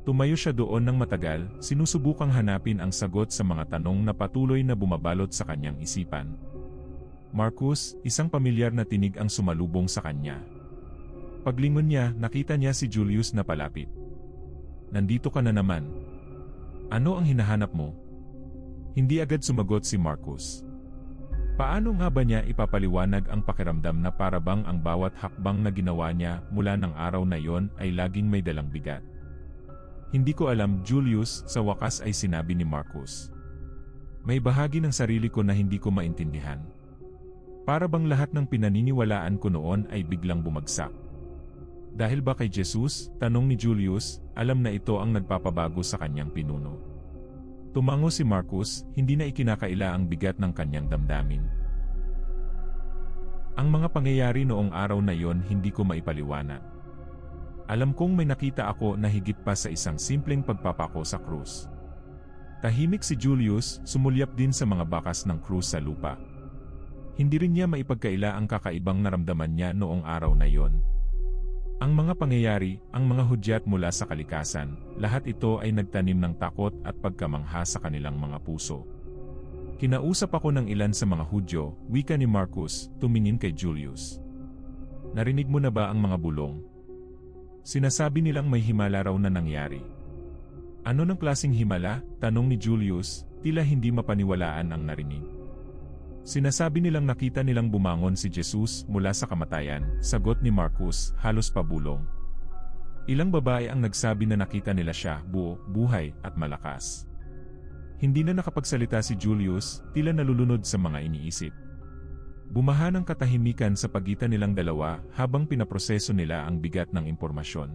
Tumayo siya doon ng matagal, sinusubukang hanapin ang sagot sa mga tanong na patuloy na bumabalot sa kanyang isipan. Marcus, isang pamilyar na tinig ang sumalubong sa kanya. Paglingon niya, nakita niya si Julius na palapit. Nandito ka na naman. Ano ang hinahanap mo? Hindi agad sumagot si Marcus. Paano nga ba niya ipapaliwanag ang pakiramdam na parabang ang bawat hakbang na ginawa niya mula ng araw na iyon ay laging may dalang bigat? Hindi ko alam, Julius, sa wakas ay sinabi ni Marcus. May bahagi ng sarili ko na hindi ko maintindihan. Para bang lahat ng pinaniniwalaan ko noon ay biglang bumagsak. Dahil ba kay Jesus, tanong ni Julius, alam na ito ang nagpapabago sa kanyang pinuno. Tumango si Marcus, hindi na ikinakaila ang bigat ng kanyang damdamin. Ang mga pangyayari noong araw na iyon hindi ko maipaliwanag. Alam kong may nakita ako na higit pa sa isang simpleng pagpapako sa krus. Tahimik si Julius, sumulyap din sa mga bakas ng krus sa lupa. Hindi rin niya maipagkaila ang kakaibang naramdaman niya noong araw na iyon. Ang mga pangyayari, ang mga hudyat mula sa kalikasan, lahat ito ay nagtanim ng takot at pagkamangha sa kanilang mga puso. Kinausap ako ng ilan sa mga Hudyo, wika ni Marcus, tumingin kay Julius. Narinig mo na ba ang mga bulong? Sinasabi nilang may himala raw na nangyari. Ano ng klaseng himala? Tanong ni Julius, tila hindi mapaniwalaan ang narinig. Sinasabi nilang nakita nilang bumangon si Jesus mula sa kamatayan, sagot ni Marcus, halos pabulong. Ilang babae ang nagsabi na nakita nila siya, buo, buhay, at malakas. Hindi na nakapagsalita si Julius, tila nalulunod sa mga iniisip. Bumaha ng katahimikan sa pagitan nilang dalawa habang pinaproseso nila ang bigat ng impormasyon.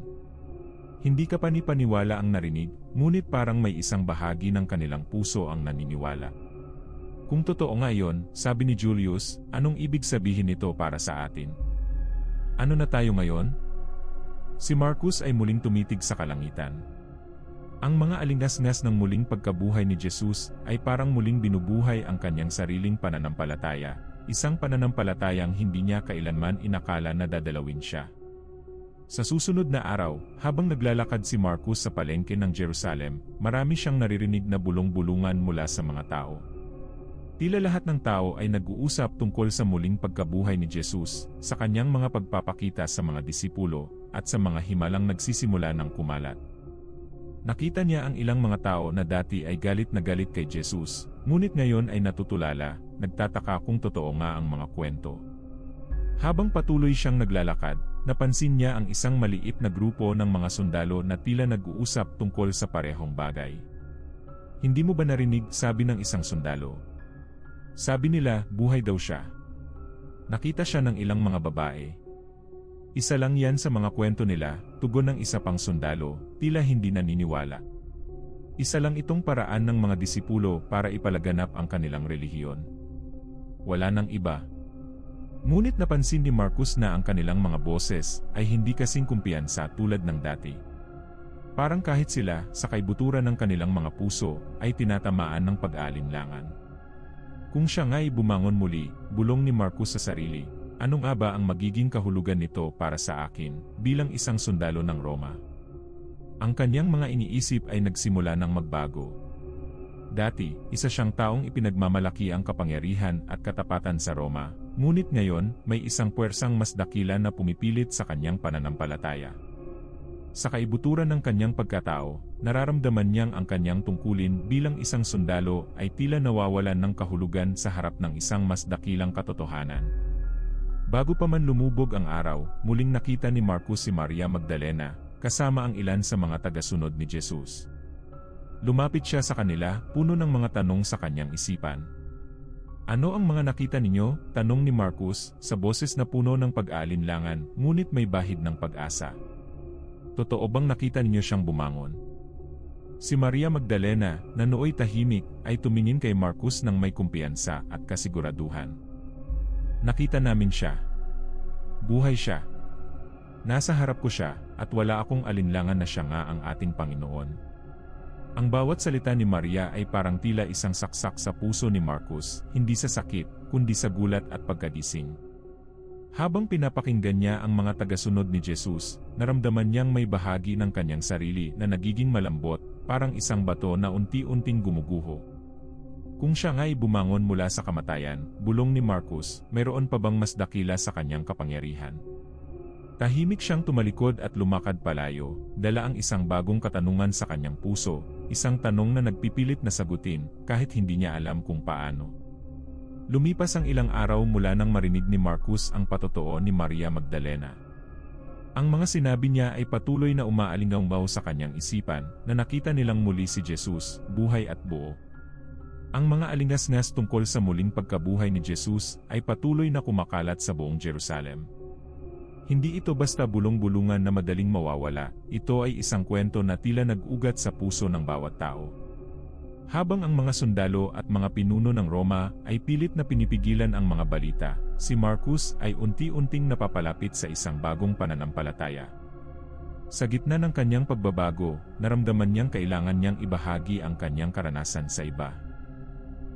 Hindi ka panipaniwala ang narinig, ngunit parang may isang bahagi ng kanilang puso ang naniniwala. Kung totoo nga iyon, sabi ni Julius, anong ibig sabihin nito para sa atin? Ano na tayo ngayon? Si Marcus ay muling tumitig sa kalangitan. Ang mga alingas-ngas ng muling pagkabuhay ni Jesus ay parang muling binubuhay ang kanyang sariling pananampalataya, isang pananampalatayang hindi niya kailanman inakala na dadalawin siya. Sa susunod na araw, habang naglalakad si Marcus sa palengke ng Jerusalem, marami siyang naririnig na bulong-bulungan mula sa mga tao. Tila lahat ng tao ay nag-uusap tungkol sa muling pagkabuhay ni Jesus, sa kanyang mga pagpapakita sa mga disipulo, at sa mga himalang nagsisimula ng kumalat. Nakita niya ang ilang mga tao na dati ay galit na galit kay Jesus, ngunit ngayon ay natutulala, nagtataka kung totoo nga ang mga kwento. Habang patuloy siyang naglalakad, napansin niya ang isang maliit na grupo ng mga sundalo na tila nag-uusap tungkol sa parehong bagay. Hindi mo ba narinig, sabi ng isang sundalo? Sabi nila, buhay daw siya. Nakita siya ng ilang mga babae. Isa lang yan sa mga kwento nila, tugon ng isa pang sundalo, tila hindi naniniwala. Isa lang itong paraan ng mga disipulo para ipalaganap ang kanilang relihiyon. Wala nang iba. Ngunit napansin ni Marcus na ang kanilang mga boses ay hindi kasing kumpiyansa tulad ng dati. Parang kahit sila, sa kaibuturan ng kanilang mga puso, ay tinatamaan ng pag-aalinlangan. Kung siya nga'y bumangon muli, bulong ni Marcus sa sarili, ano nga ba ang magiging kahulugan nito para sa akin, bilang isang sundalo ng Roma? Ang kanyang mga iniisip ay nagsimula ng magbago. Dati, isa siyang taong ipinagmamalaki ang kapangyarihan at katapatan sa Roma, ngunit ngayon, may isang puwersang mas dakila na pumipilit sa kanyang pananampalataya. Sa kaibuturan ng kanyang pagkatao, nararamdaman niyang ang kanyang tungkulin bilang isang sundalo ay tila nawawalan ng kahulugan sa harap ng isang mas dakilang katotohanan. Bago pa man lumubog ang araw, muling nakita ni Marcus si Maria Magdalena, kasama ang ilan sa mga tagasunod ni Jesus. Lumapit siya sa kanila, puno ng mga tanong sa kanyang isipan. Ano ang mga nakita ninyo? Tanong ni Marcus, sa boses na puno ng pag-aalinlangan, ngunit may bahid ng pag-asa. Totoo bang nakita ninyo siyang bumangon? Si Maria Magdalena, na nooy tahimik, ay tumingin kay Marcus ng may kumpiyansa at kasiguraduhan. Nakita namin siya. Buhay siya. Nasa harap ko siya, at wala akong alinlangan na siya nga ang ating Panginoon. Ang bawat salita ni Maria ay parang tila isang saksak sa puso ni Marcus, hindi sa sakit, kundi sa gulat at pagkagising. Habang pinapakinggan niya ang mga tagasunod ni Jesus, naramdaman niyang may bahagi ng kanyang sarili na nagiging malambot, parang isang bato na unti-unting gumuguho. Kung siya nga'y bumangon mula sa kamatayan, bulong ni Marcus, mayroon pa bang mas dakila sa kanyang kapangyarihan? Tahimik siyang tumalikod at lumakad palayo, dala ang isang bagong katanungan sa kanyang puso, isang tanong na nagpipilit na sagutin, kahit hindi niya alam kung paano. Lumipas ang ilang araw mula nang marinig ni Marcus ang patotoo ni Maria Magdalena. Ang mga sinabi niya ay patuloy na umaalingaw sa kanyang isipan, na nakita nilang muli si Jesus, buhay at buo. Ang mga alingas-ngas tungkol sa muling pagkabuhay ni Jesus ay patuloy na kumakalat sa buong Jerusalem. Hindi ito basta bulong-bulungan na madaling mawawala, ito ay isang kwento na tila nag-ugat sa puso ng bawat tao. Habang ang mga sundalo at mga pinuno ng Roma ay pilit na pinipigilan ang mga balita, si Marcus ay unti-unting napapalapit sa isang bagong pananampalataya. Sa gitna ng kanyang pagbabago, naramdaman niyang kailangan niyang ibahagi ang kanyang karanasan sa iba.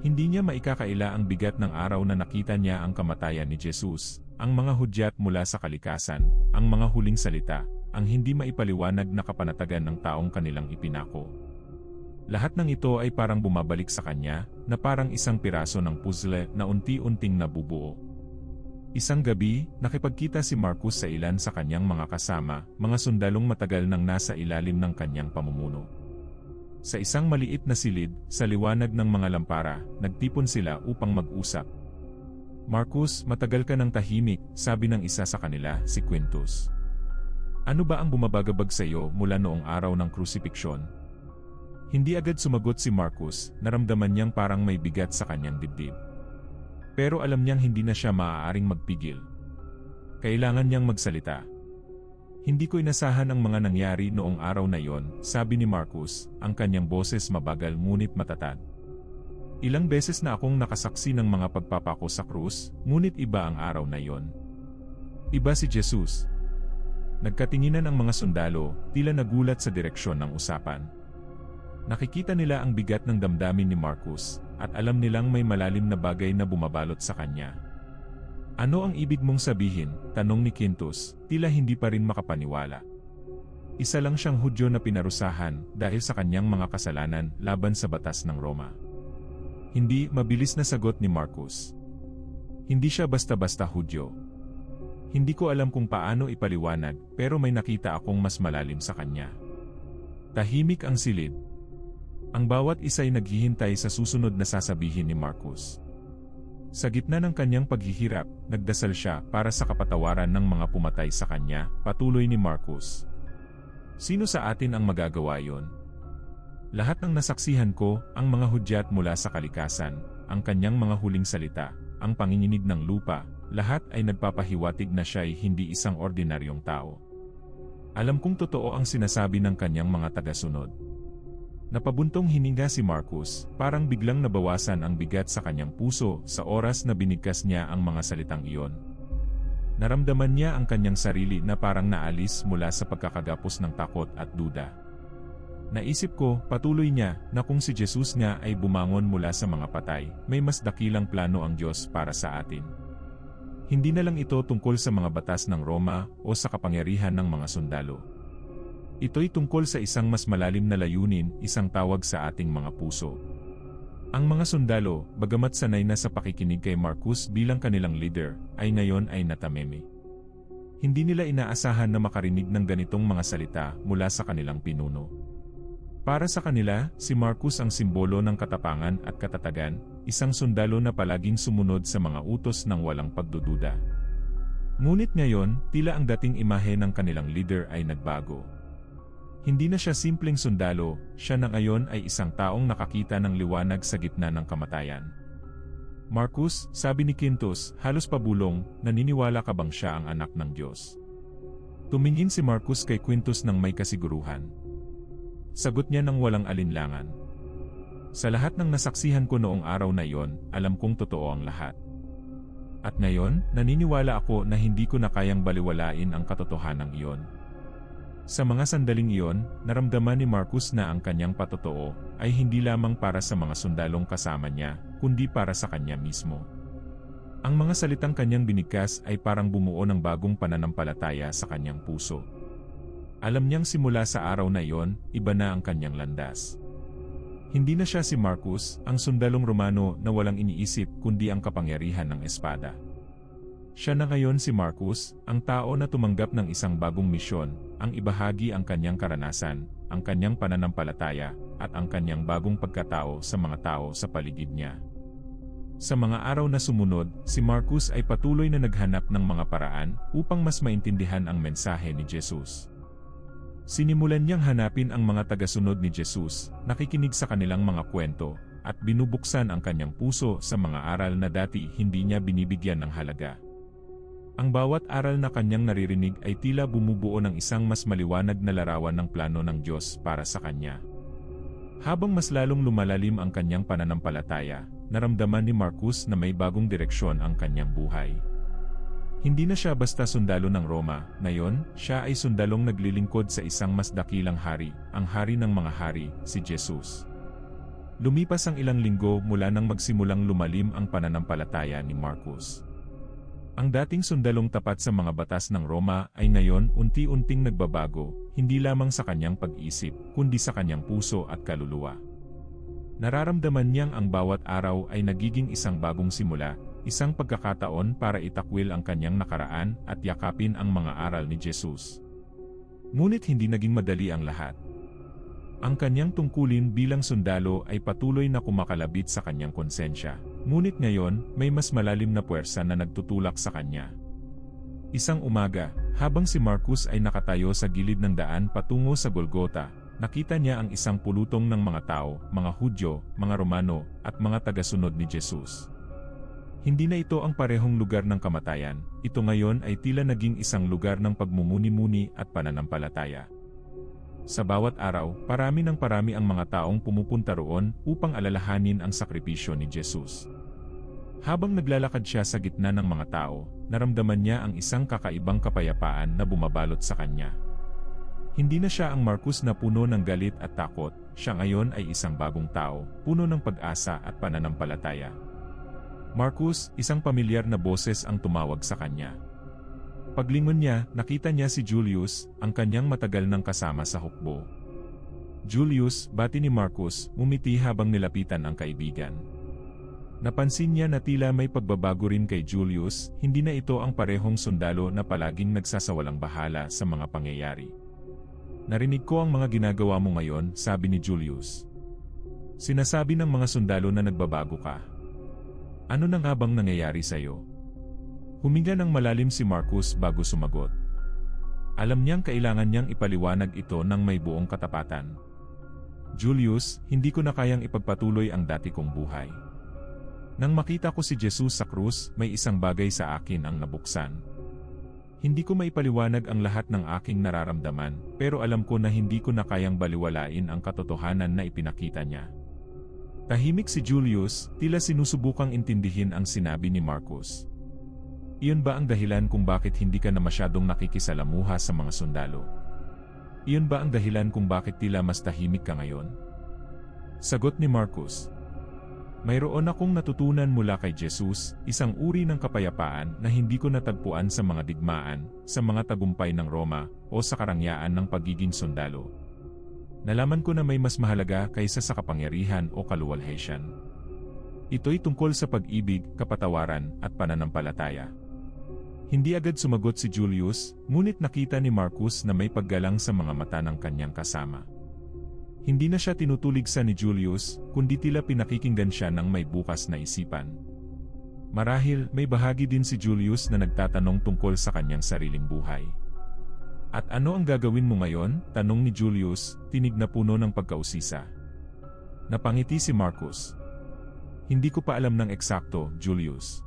Hindi niya maikakaila ang bigat ng araw na nakita niya ang kamatayan ni Jesus, ang mga hudyat mula sa kalikasan, ang mga huling salita, ang hindi maipaliwanag na kapanatagan ng taong kanilang ipinako. Lahat ng ito ay parang bumabalik sa kanya, na parang isang piraso ng puzzle na unti-unting nabubuo. Isang gabi, nakipagkita si Marcus sa ilan sa kanyang mga kasama, mga sundalong matagal nang nasa ilalim ng kanyang pamumuno. Sa isang maliit na silid, sa liwanag ng mga lampara, nagtipon sila upang mag-usap. "Marcus, matagal ka ng tahimik," sabi ng isa sa kanila, si Quintus. "Ano ba ang bumabagabag sa iyo mula noong araw ng krusipiksyon?" Hindi agad sumagot si Marcus, naramdaman niyang parang may bigat sa kanyang dibdib. Pero alam niyang hindi na siya maaaring magpigil. Kailangan niyang magsalita. "Hindi ko inasahan ang mga nangyari noong araw na iyon," sabi ni Marcus, ang kanyang boses mabagal ngunit matatag. "Ilang beses na akong nakasaksi ng mga pagpapako sa krus, ngunit iba ang araw na iyon. Iba si Jesus." Nagkatinginan ang mga sundalo, tila nagulat sa direksyon ng usapan. Nakikita nila ang bigat ng damdamin ni Marcus, at alam nilang may malalim na bagay na bumabalot sa kanya. "Ano ang ibig mong sabihin?" tanong ni Quintus, tila hindi pa rin makapaniwala. Isa lang siyang Hudyo na pinarusahan dahil sa kanyang mga kasalanan laban sa batas ng Roma. "Hindi," mabilis na sagot ni Marcus. "Hindi siya basta-basta Hudyo. Hindi ko alam kung paano ipaliwanag, pero may nakita akong mas malalim sa kanya." Tahimik ang silid. Ang bawat isa'y naghihintay sa susunod na sasabihin ni Marcus. Sa gitna ng kanyang paghihirap, nagdasal siya para sa kapatawaran ng mga pumatay sa kanya, patuloy ni Marcus. "Sino sa atin ang magagawa yon? Lahat ng nasaksihan ko, ang mga hudyat mula sa kalikasan, ang kanyang mga huling salita, ang panginginig ng lupa, lahat ay nagpapahiwatig na siya'y hindi isang ordinaryong tao. Alam kong totoo ang sinasabi ng kanyang mga tagasunod." Napabuntong hininga si Marcus, parang biglang nabawasan ang bigat sa kanyang puso sa oras na binigkas niya ang mga salitang iyon. Naramdaman niya ang kanyang sarili na parang naalis mula sa pagkakagapos ng takot at duda. "Naisip ko," patuloy niya, "na kung si Jesus nga ay bumangon mula sa mga patay, may mas dakilang plano ang Diyos para sa atin. Hindi na lang ito tungkol sa mga batas ng Roma o sa kapangyarihan ng mga sundalo. Ito'y tungkol sa isang mas malalim na layunin, isang tawag sa ating mga puso." Ang mga sundalo, bagamat sanay na sa pakikinig kay Marcus bilang kanilang leader, ay ngayon ay natameme. Hindi nila inaasahan na makarinig ng ganitong mga salita mula sa kanilang pinuno. Para sa kanila, si Marcus ang simbolo ng katapangan at katatagan, isang sundalo na palaging sumunod sa mga utos ng walang pagdududa. Ngunit ngayon, tila ang dating imahe ng kanilang leader ay nagbago. Hindi na siya simpleng sundalo, siya na ngayon ay isang taong nakakita ng liwanag sa gitna ng kamatayan. "Marcus," sabi ni Quintus, halos pabulong, "naniniwala ka bang siya ang anak ng Diyos?" Tumingin si Marcus kay Quintus ng may kasiguruhan. Sagot niya ng walang alinlangan. "Sa lahat ng nasaksihan ko noong araw na iyon, alam kong totoo ang lahat. At ngayon, naniniwala ako na hindi ko na kayang baliwalain ang katotohanan iyon." Sa mga sandaling iyon, naramdaman ni Marcus na ang kanyang patotoo ay hindi lamang para sa mga sundalong kasama niya, kundi para sa kanya mismo. Ang mga salitang kanyang binigkas ay parang bumuo ng bagong pananampalataya sa kanyang puso. Alam niyang simula sa araw na iyon, iba na ang kanyang landas. Hindi na siya si Marcus, ang sundalong Romano na walang iniisip kundi ang kapangyarihan ng espada. Siya na ngayon si Marcus, ang tao na tumanggap ng isang bagong misyon, ang ibahagi ang kanyang karanasan, ang kanyang pananampalataya, at ang kanyang bagong pagkatao sa mga tao sa paligid niya. Sa mga araw na sumunod, si Marcus ay patuloy na naghanap ng mga paraan upang mas maintindihan ang mensahe ni Jesus. Sinimulan niyang hanapin ang mga tagasunod ni Jesus, nakikinig sa kanilang mga kwento, at binubuksan ang kanyang puso sa mga aral na dati hindi niya binibigyan ng halaga. Ang bawat aral na kanyang naririnig ay tila bumubuo ng isang mas maliwanag na larawan ng plano ng Diyos para sa kanya. Habang mas lalong lumalalim ang kanyang pananampalataya, naramdaman ni Marcus na may bagong direksyon ang kanyang buhay. Hindi na siya basta sundalo ng Roma, ngayon, siya ay sundalong naglilingkod sa isang mas dakilang hari, ang hari ng mga hari, si Jesus. Lumipas ang ilang linggo mula nang magsimulang lumalim ang pananampalataya ni Marcos. Ang dating sundalong tapat sa mga batas ng Roma ay ngayon unti-unting nagbabago, hindi lamang sa kanyang pag-iisip, kundi sa kanyang puso at kaluluwa. Nararamdaman niyang ang bawat araw ay nagiging isang bagong simula, isang pagkakataon para itakwil ang kanyang nakaraan at yakapin ang mga aral ni Jesus. Ngunit hindi naging madali ang lahat. Ang kanyang tungkulin bilang sundalo ay patuloy na kumakalabit sa kanyang konsensya. Ngunit ngayon, may mas malalim na puwersa na nagtutulak sa kanya. Isang umaga, habang si Marcos ay nakatayo sa gilid ng daan patungo sa Golgota, nakita niya ang isang pulutong ng mga tao, mga Hudyo, mga Romano, at mga tagasunod ni Jesus. Hindi na ito ang parehong lugar ng kamatayan, ito ngayon ay tila naging isang lugar ng pagmumuni-muni at pananampalataya. Sa bawat araw, parami ang mga taong pumupunta roon upang alalahanin ang sakripisyo ni Jesus. Habang naglalakad siya sa gitna ng mga tao, naramdaman niya ang isang kakaibang kapayapaan na bumabalot sa kanya. Hindi na siya ang Marcos na puno ng galit at takot, siya ngayon ay isang bagong tao, puno ng pag-asa at pananampalataya. Marcos, isang pamilyar na boses ang tumawag sa kanya. Paglingon niya, nakita niya si Julius, ang kanyang matagal nang kasama sa hukbo. Julius, bati ni Marcos, umiti habang nilapitan ang kaibigan. Napansin niya na tila may pagbabago rin kay Julius, hindi na ito ang parehong sundalo na palaging nagsasawalang bahala sa mga pangyayari. Narinig ko ang mga ginagawa mo ngayon, sabi ni Julius. Sinasabi ng mga sundalo na nagbabago ka. Ano na nga bang nangyayari sa'yo? Huminga ng malalim si Marcos bago sumagot. Alam niyang kailangan niyang ipaliwanag ito ng may buong katapatan. Julius, hindi ko na kayang ipagpatuloy ang dati kong buhay. Nang makita ko si Jesus sa krus, may isang bagay sa akin ang nabuksan. Hindi ko maipaliwanag ang lahat ng aking nararamdaman, pero alam ko na hindi ko na kayang baliwalain ang katotohanan na ipinakita niya. Tahimik si Julius, tila sinusubukang intindihin ang sinabi ni Marcos. Iyon ba ang dahilan kung bakit hindi ka na masyadong nakikisalamuha sa mga sundalo? Iyon ba ang dahilan kung bakit tila mas tahimik ka ngayon? Sagot ni Marcos. Mayroon akong natutunan mula kay Jesus, isang uri ng kapayapaan na hindi ko natagpuan sa mga digmaan, sa mga tagumpay ng Roma, o sa karangyaan ng pagiging sundalo. Nalaman ko na may mas mahalaga kaysa sa kapangyarihan o kaluwalhatian. Ito'y tungkol sa pag-ibig, kapatawaran, at pananampalataya. Hindi agad sumagot si Julius, ngunit nakita ni Marcos na may paggalang sa mga mata ng kanyang kasama. Hindi na siya tinutuligsa ni Julius, kundi tila pinakikinggan siya ng may bukas na isipan. Marahil, may bahagi din si Julius na nagtatanong tungkol sa kanyang sariling buhay. At ano ang gagawin mo ngayon? Tanong ni Julius, tinig na puno ng pagkausisa. Napangiti si Marcos. Hindi ko pa alam ng eksakto, Julius.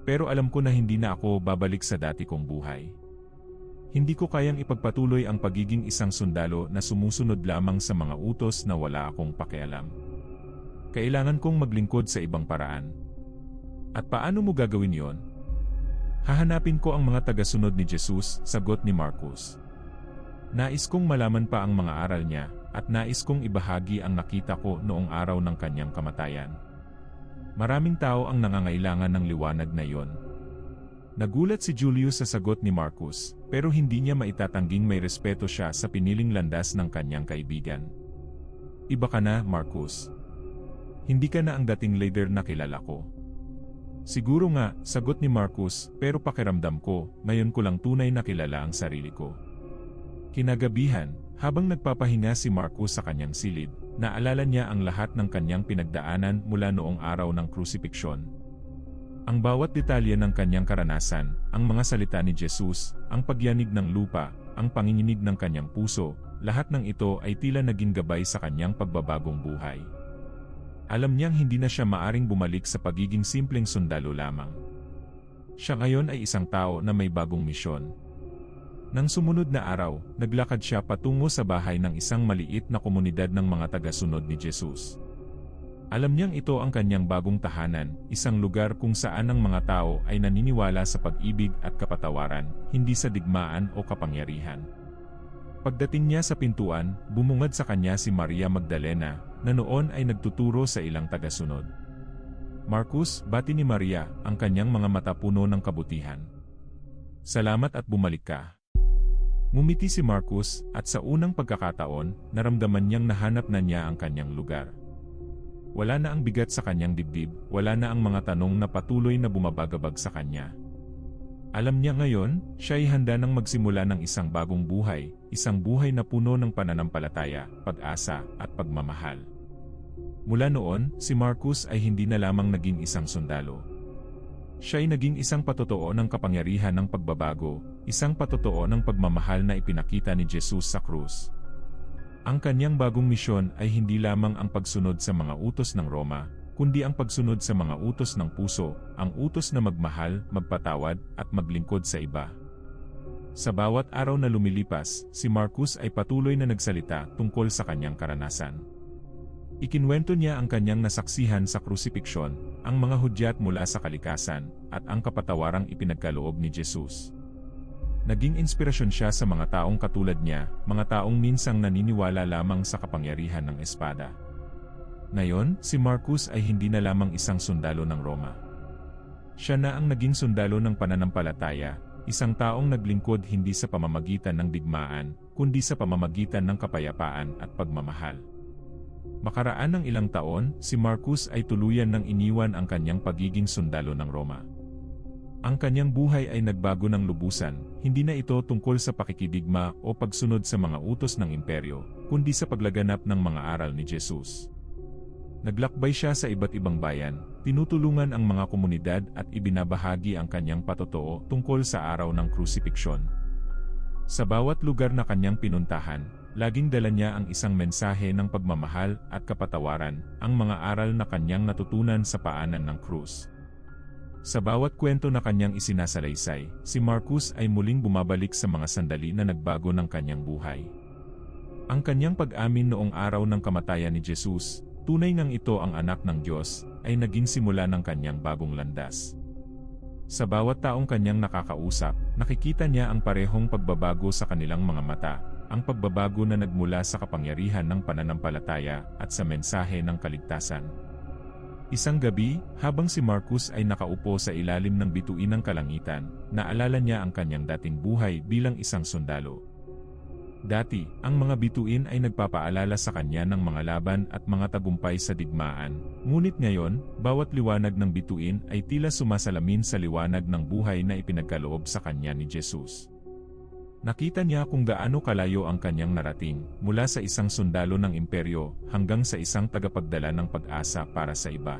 Pero alam ko na hindi na ako babalik sa dati kong buhay. Hindi ko kayang ipagpatuloy ang pagiging isang sundalo na sumusunod lamang sa mga utos na wala akong pakialam. Kailangan kong maglingkod sa ibang paraan. At paano mo gagawin yon? Hahanapin ko ang mga tagasunod ni Jesus, sagot ni Marcos. Nais kong malaman pa ang mga aral niya, at nais kong ibahagi ang nakita ko noong araw ng kanyang kamatayan. Maraming tao ang nangangailangan ng liwanag na iyon. Nagulat si Julius sa sagot ni Marcos, pero hindi niya maitatangging may respeto siya sa piniling landas ng kanyang kaibigan. Iba ka na, Marcos. Hindi ka na ang dating leader na kilala ko. Siguro nga, sagot ni Marcos, pero pakiramdam ko, ngayon ko lang tunay na kilala ang sarili ko. Kinagabihan, habang nagpapahinga si Marcos sa kanyang silid, naalala niya ang lahat ng kanyang pinagdaanan mula noong araw ng krusipiksyon. Ang bawat detalye ng kanyang karanasan, ang mga salita ni Jesus, ang pagyanig ng lupa, ang panginginig ng kanyang puso, lahat ng ito ay tila naging gabay sa kanyang pagbabagong buhay. Alam niyang hindi na siya maaring bumalik sa pagiging simpleng sundalo lamang. Siya ngayon ay isang tao na may bagong misyon. Nang sumunod na araw, naglakad siya patungo sa bahay ng isang maliit na komunidad ng mga tagasunod ni Jesus. Alam niyang ito ang kanyang bagong tahanan, isang lugar kung saan ang mga tao ay naniniwala sa pag-ibig at kapatawaran, hindi sa digmaan o kapangyarihan. Pagdating niya sa pintuan, bumungad sa kanya si Maria Magdalena, na noon ay nagtuturo sa ilang tagasunod. Marcus, bati ni Maria, ang kanyang mga mata puno ng kabutihan. Salamat at bumalik ka. Ngumiti si Marcus, at sa unang pagkakataon, naramdaman niyang nahanap na niya ang kanyang lugar. Wala na ang bigat sa kanyang dibdib, wala na ang mga tanong na patuloy na bumabagabag sa kanya. Alam niya ngayon, siya ay handa nang magsimula ng isang bagong buhay, isang buhay na puno ng pananampalataya, pag-asa, at pagmamahal. Mula noon, si Marcus ay hindi na lamang naging isang sundalo. Siya ay naging isang patotoo ng kapangyarihan ng pagbabago, isang patotoo ng pagmamahal na ipinakita ni Jesus sa krus. Ang kanyang bagong misyon ay hindi lamang ang pagsunod sa mga utos ng Roma, kundi ang pagsunod sa mga utos ng puso, ang utos na magmahal, magpatawad, at maglingkod sa iba. Sa bawat araw na lumilipas, si Marcus ay patuloy na nagsalita tungkol sa kanyang karanasan. Ikinwento niya ang kanyang nasaksihan sa krusipiksyon, ang mga hudyat mula sa kalikasan, at ang kapatawarang ipinagkaloob ni Jesus. Naging inspirasyon siya sa mga taong katulad niya, mga taong minsang naniniwala lamang sa kapangyarihan ng espada. Ngayon, si Marcus ay hindi na lamang isang sundalo ng Roma. Siya na ang naging sundalo ng pananampalataya, isang taong naglingkod hindi sa pamamagitan ng digmaan, kundi sa pamamagitan ng kapayapaan at pagmamahal. Makaraan ng ilang taon, si Marcus ay tuluyan ng iniwan ang kanyang pagiging sundalo ng Roma. Ang kanyang buhay ay nagbago ng lubusan, hindi na ito tungkol sa pakikidigma o pagsunod sa mga utos ng imperyo, kundi sa paglaganap ng mga aral ni Jesus. Naglakbay siya sa iba't ibang bayan, tinutulungan ang mga komunidad at ibinabahagi ang kanyang patotoo tungkol sa araw ng krusipiksyon. Sa bawat lugar na kanyang pinuntahan, laging dala niya ang isang mensahe ng pagmamahal at kapatawaran, ang mga aral na kanyang natutunan sa paanan ng krus. Sa bawat kwento na kanyang isinasalaysay, si Marcus ay muling bumabalik sa mga sandali na nagbago ng kanyang buhay. Ang kanyang pag-amin noong araw ng kamatayan ni Jesus, tunay ngang ito ang anak ng Diyos, ay naging simula ng kanyang bagong landas. Sa bawat taong kanyang nakakausap, nakikita niya ang parehong pagbabago sa kanilang mga mata, ang pagbabago na nagmula sa kapangyarihan ng pananampalataya at sa mensahe ng kaligtasan. Isang gabi, habang si Marcus ay nakaupo sa ilalim ng bituin ng kalangitan, naalala niya ang kanyang dating buhay bilang isang sundalo. Dati, ang mga bituin ay nagpapaalala sa kanya ng mga laban at mga tagumpay sa digmaan, ngunit ngayon, bawat liwanag ng bituin ay tila sumasalamin sa liwanag ng buhay na ipinagkaloob sa kanya ni Jesus. Nakita niya kung gaano kalayo ang kanyang narating, mula sa isang sundalo ng imperyo hanggang sa isang tagapagdala ng pag-asa para sa iba.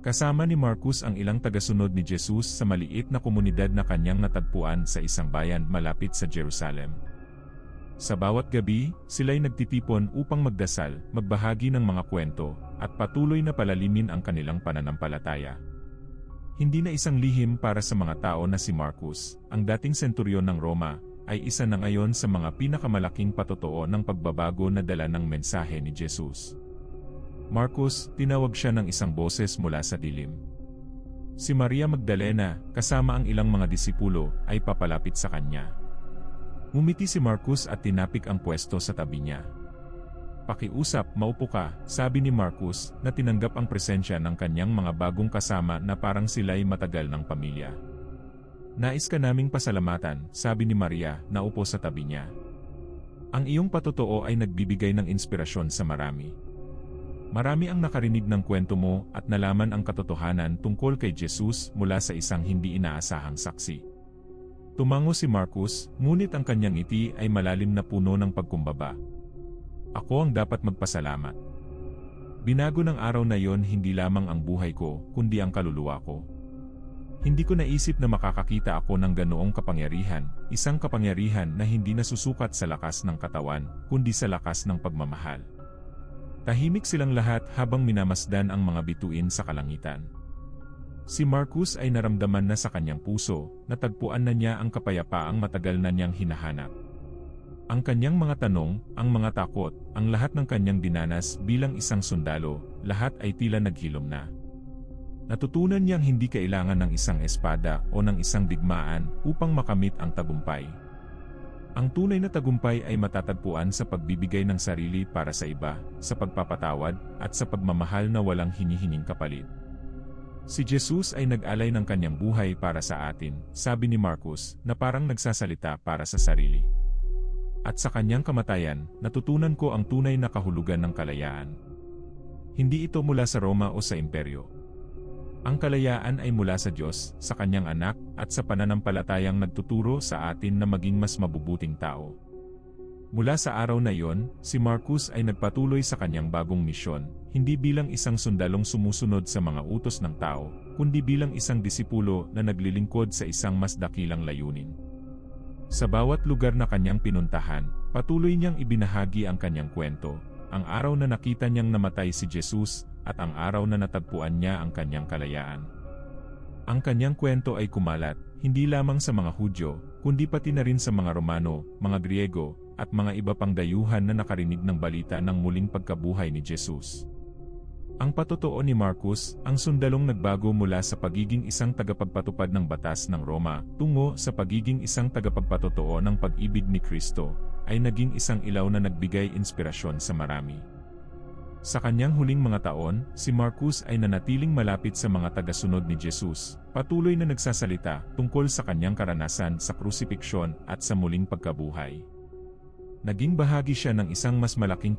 Kasama ni Marcus ang ilang tagasunod ni Jesus sa maliit na komunidad na kanyang natagpuan sa isang bayan malapit sa Jerusalem. Sa bawat gabi, sila'y nagtitipon upang magdasal, magbahagi ng mga kwento, at patuloy na palalimin ang kanilang pananampalataya. Hindi na isang lihim para sa mga tao na si Marcus, ang dating senturyon ng Roma, ay isa na ngayon sa mga pinakamalaking patotoo ng pagbabago na dala ng mensahe ni Jesus. Marcus, tinawag siya ng isang boses mula sa dilim. Si Maria Magdalena, kasama ang ilang mga disipulo, ay papalapit sa kanya. Ngumiti si Marcus at tinapik ang pwesto sa tabi niya. "Pakiusap, maupo ka," sabi ni Marcus, na tinanggap ang presensya ng kanyang mga bagong kasama na parang sila'y matagal ng pamilya. "Nais ka naming pasalamatan," sabi ni Maria, na upo sa tabi niya. "Ang iyong patotoo ay nagbibigay ng inspirasyon sa marami. Marami ang nakarinig ng kwento mo at nalaman ang katotohanan tungkol kay Jesus mula sa isang hindi inaasahang saksi." Tumango si Marcus, ngunit ang kanyang ngiti ay malalim na puno ng pagkumbaba. "Ako ang dapat magpasalamat. Binago ng araw na yon hindi lamang ang buhay ko, kundi ang kaluluwa ko. Hindi ko naisip na makakakita ako ng ganoong kapangyarihan, isang kapangyarihan na hindi nasusukat sa lakas ng katawan, kundi sa lakas ng pagmamahal." Tahimik silang lahat habang minamasdan ang mga bituin sa kalangitan. Si Marcus ay naramdaman na sa kanyang puso, natagpuan na niya ang kapayapaang matagal na niyang hinahanap. Ang kanyang mga tanong, ang mga takot, ang lahat ng kanyang dinanas bilang isang sundalo, lahat ay tila naghilom na. Natutunan niyang hindi kailangan ng isang espada o ng isang digmaan upang makamit ang tagumpay. Ang tunay na tagumpay ay matatagpuan sa pagbibigay ng sarili para sa iba, sa pagpapatawad, at sa pagmamahal na walang hinihining kapalit. Si Jesus ay nag-alay ng kanyang buhay para sa atin, sabi ni Marcos, na parang nagsasalita para sa sarili. At sa kanyang kamatayan, natutunan ko ang tunay na kahulugan ng kalayaan. Hindi ito mula sa Roma o sa imperyo. Ang kalayaan ay mula sa Diyos, sa kanyang anak, at sa pananampalatayang nagtuturo sa atin na maging mas mabubuting tao. Mula sa araw na iyon, si Marcos ay nagpatuloy sa kanyang bagong misyon, hindi bilang isang sundalong sumusunod sa mga utos ng tao, kundi bilang isang disipulo na naglilingkod sa isang mas dakilang layunin. Sa bawat lugar na kanyang pinuntahan, patuloy niyang ibinahagi ang kanyang kwento, ang araw na nakita niyang namatay si Jesus, at ang araw na natagpuan niya ang kanyang kalayaan. Ang kanyang kwento ay kumalat, hindi lamang sa mga Hudyo, kundi pati na rin sa mga Romano, mga Griego, at mga iba pang dayuhan na nakarinig ng balita ng muling pagkabuhay ni Jesus. Ang patotoo ni Marcos, ang sundalong nagbago mula sa pagiging isang tagapagpatupad ng batas ng Roma tungo sa pagiging isang tagapagpatotoo ng pag-ibig ni Kristo, ay naging isang ilaw na nagbigay inspirasyon sa marami. Sa kanyang huling mga taon, si Marcos ay nanatiling malapit sa mga tagasunod ni Jesus, patuloy na nagsasalita tungkol sa kanyang karanasan sa krusipiksyon at sa muling pagkabuhay. Naging bahagi siya ng isang mas malaking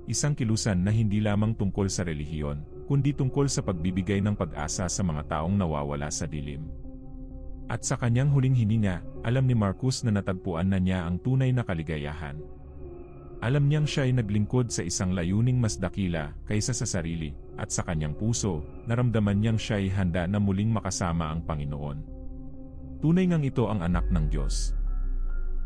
isang kilusan na hindi lamang tungkol sa relihiyon, kundi tungkol sa pagbibigay ng pag-asa sa mga taong nawawala sa dilim. At sa kanyang huling hininga, alam ni Marcos na natagpuan na niya ang tunay na kaligayahan. Alam niyang siya ay naglingkod sa isang layuning mas dakila kaysa sa sarili, at sa kanyang puso, naramdaman niyang siya ay handa na muling makasama ang Panginoon. Tunay ngang ito ang anak ng Diyos.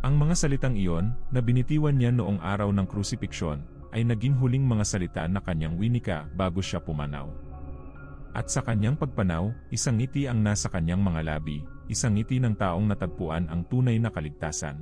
Ang mga salitang iyon, na binitiwan niya noong araw ng krusipiksyon, ay naging huling mga salita na kanyang winika bago siya pumanaw. At sa kanyang pagpanaw, isang ngiti ang nasa kanyang mga labi, isang ngiti ng taong natagpuan ang tunay na kaligtasan.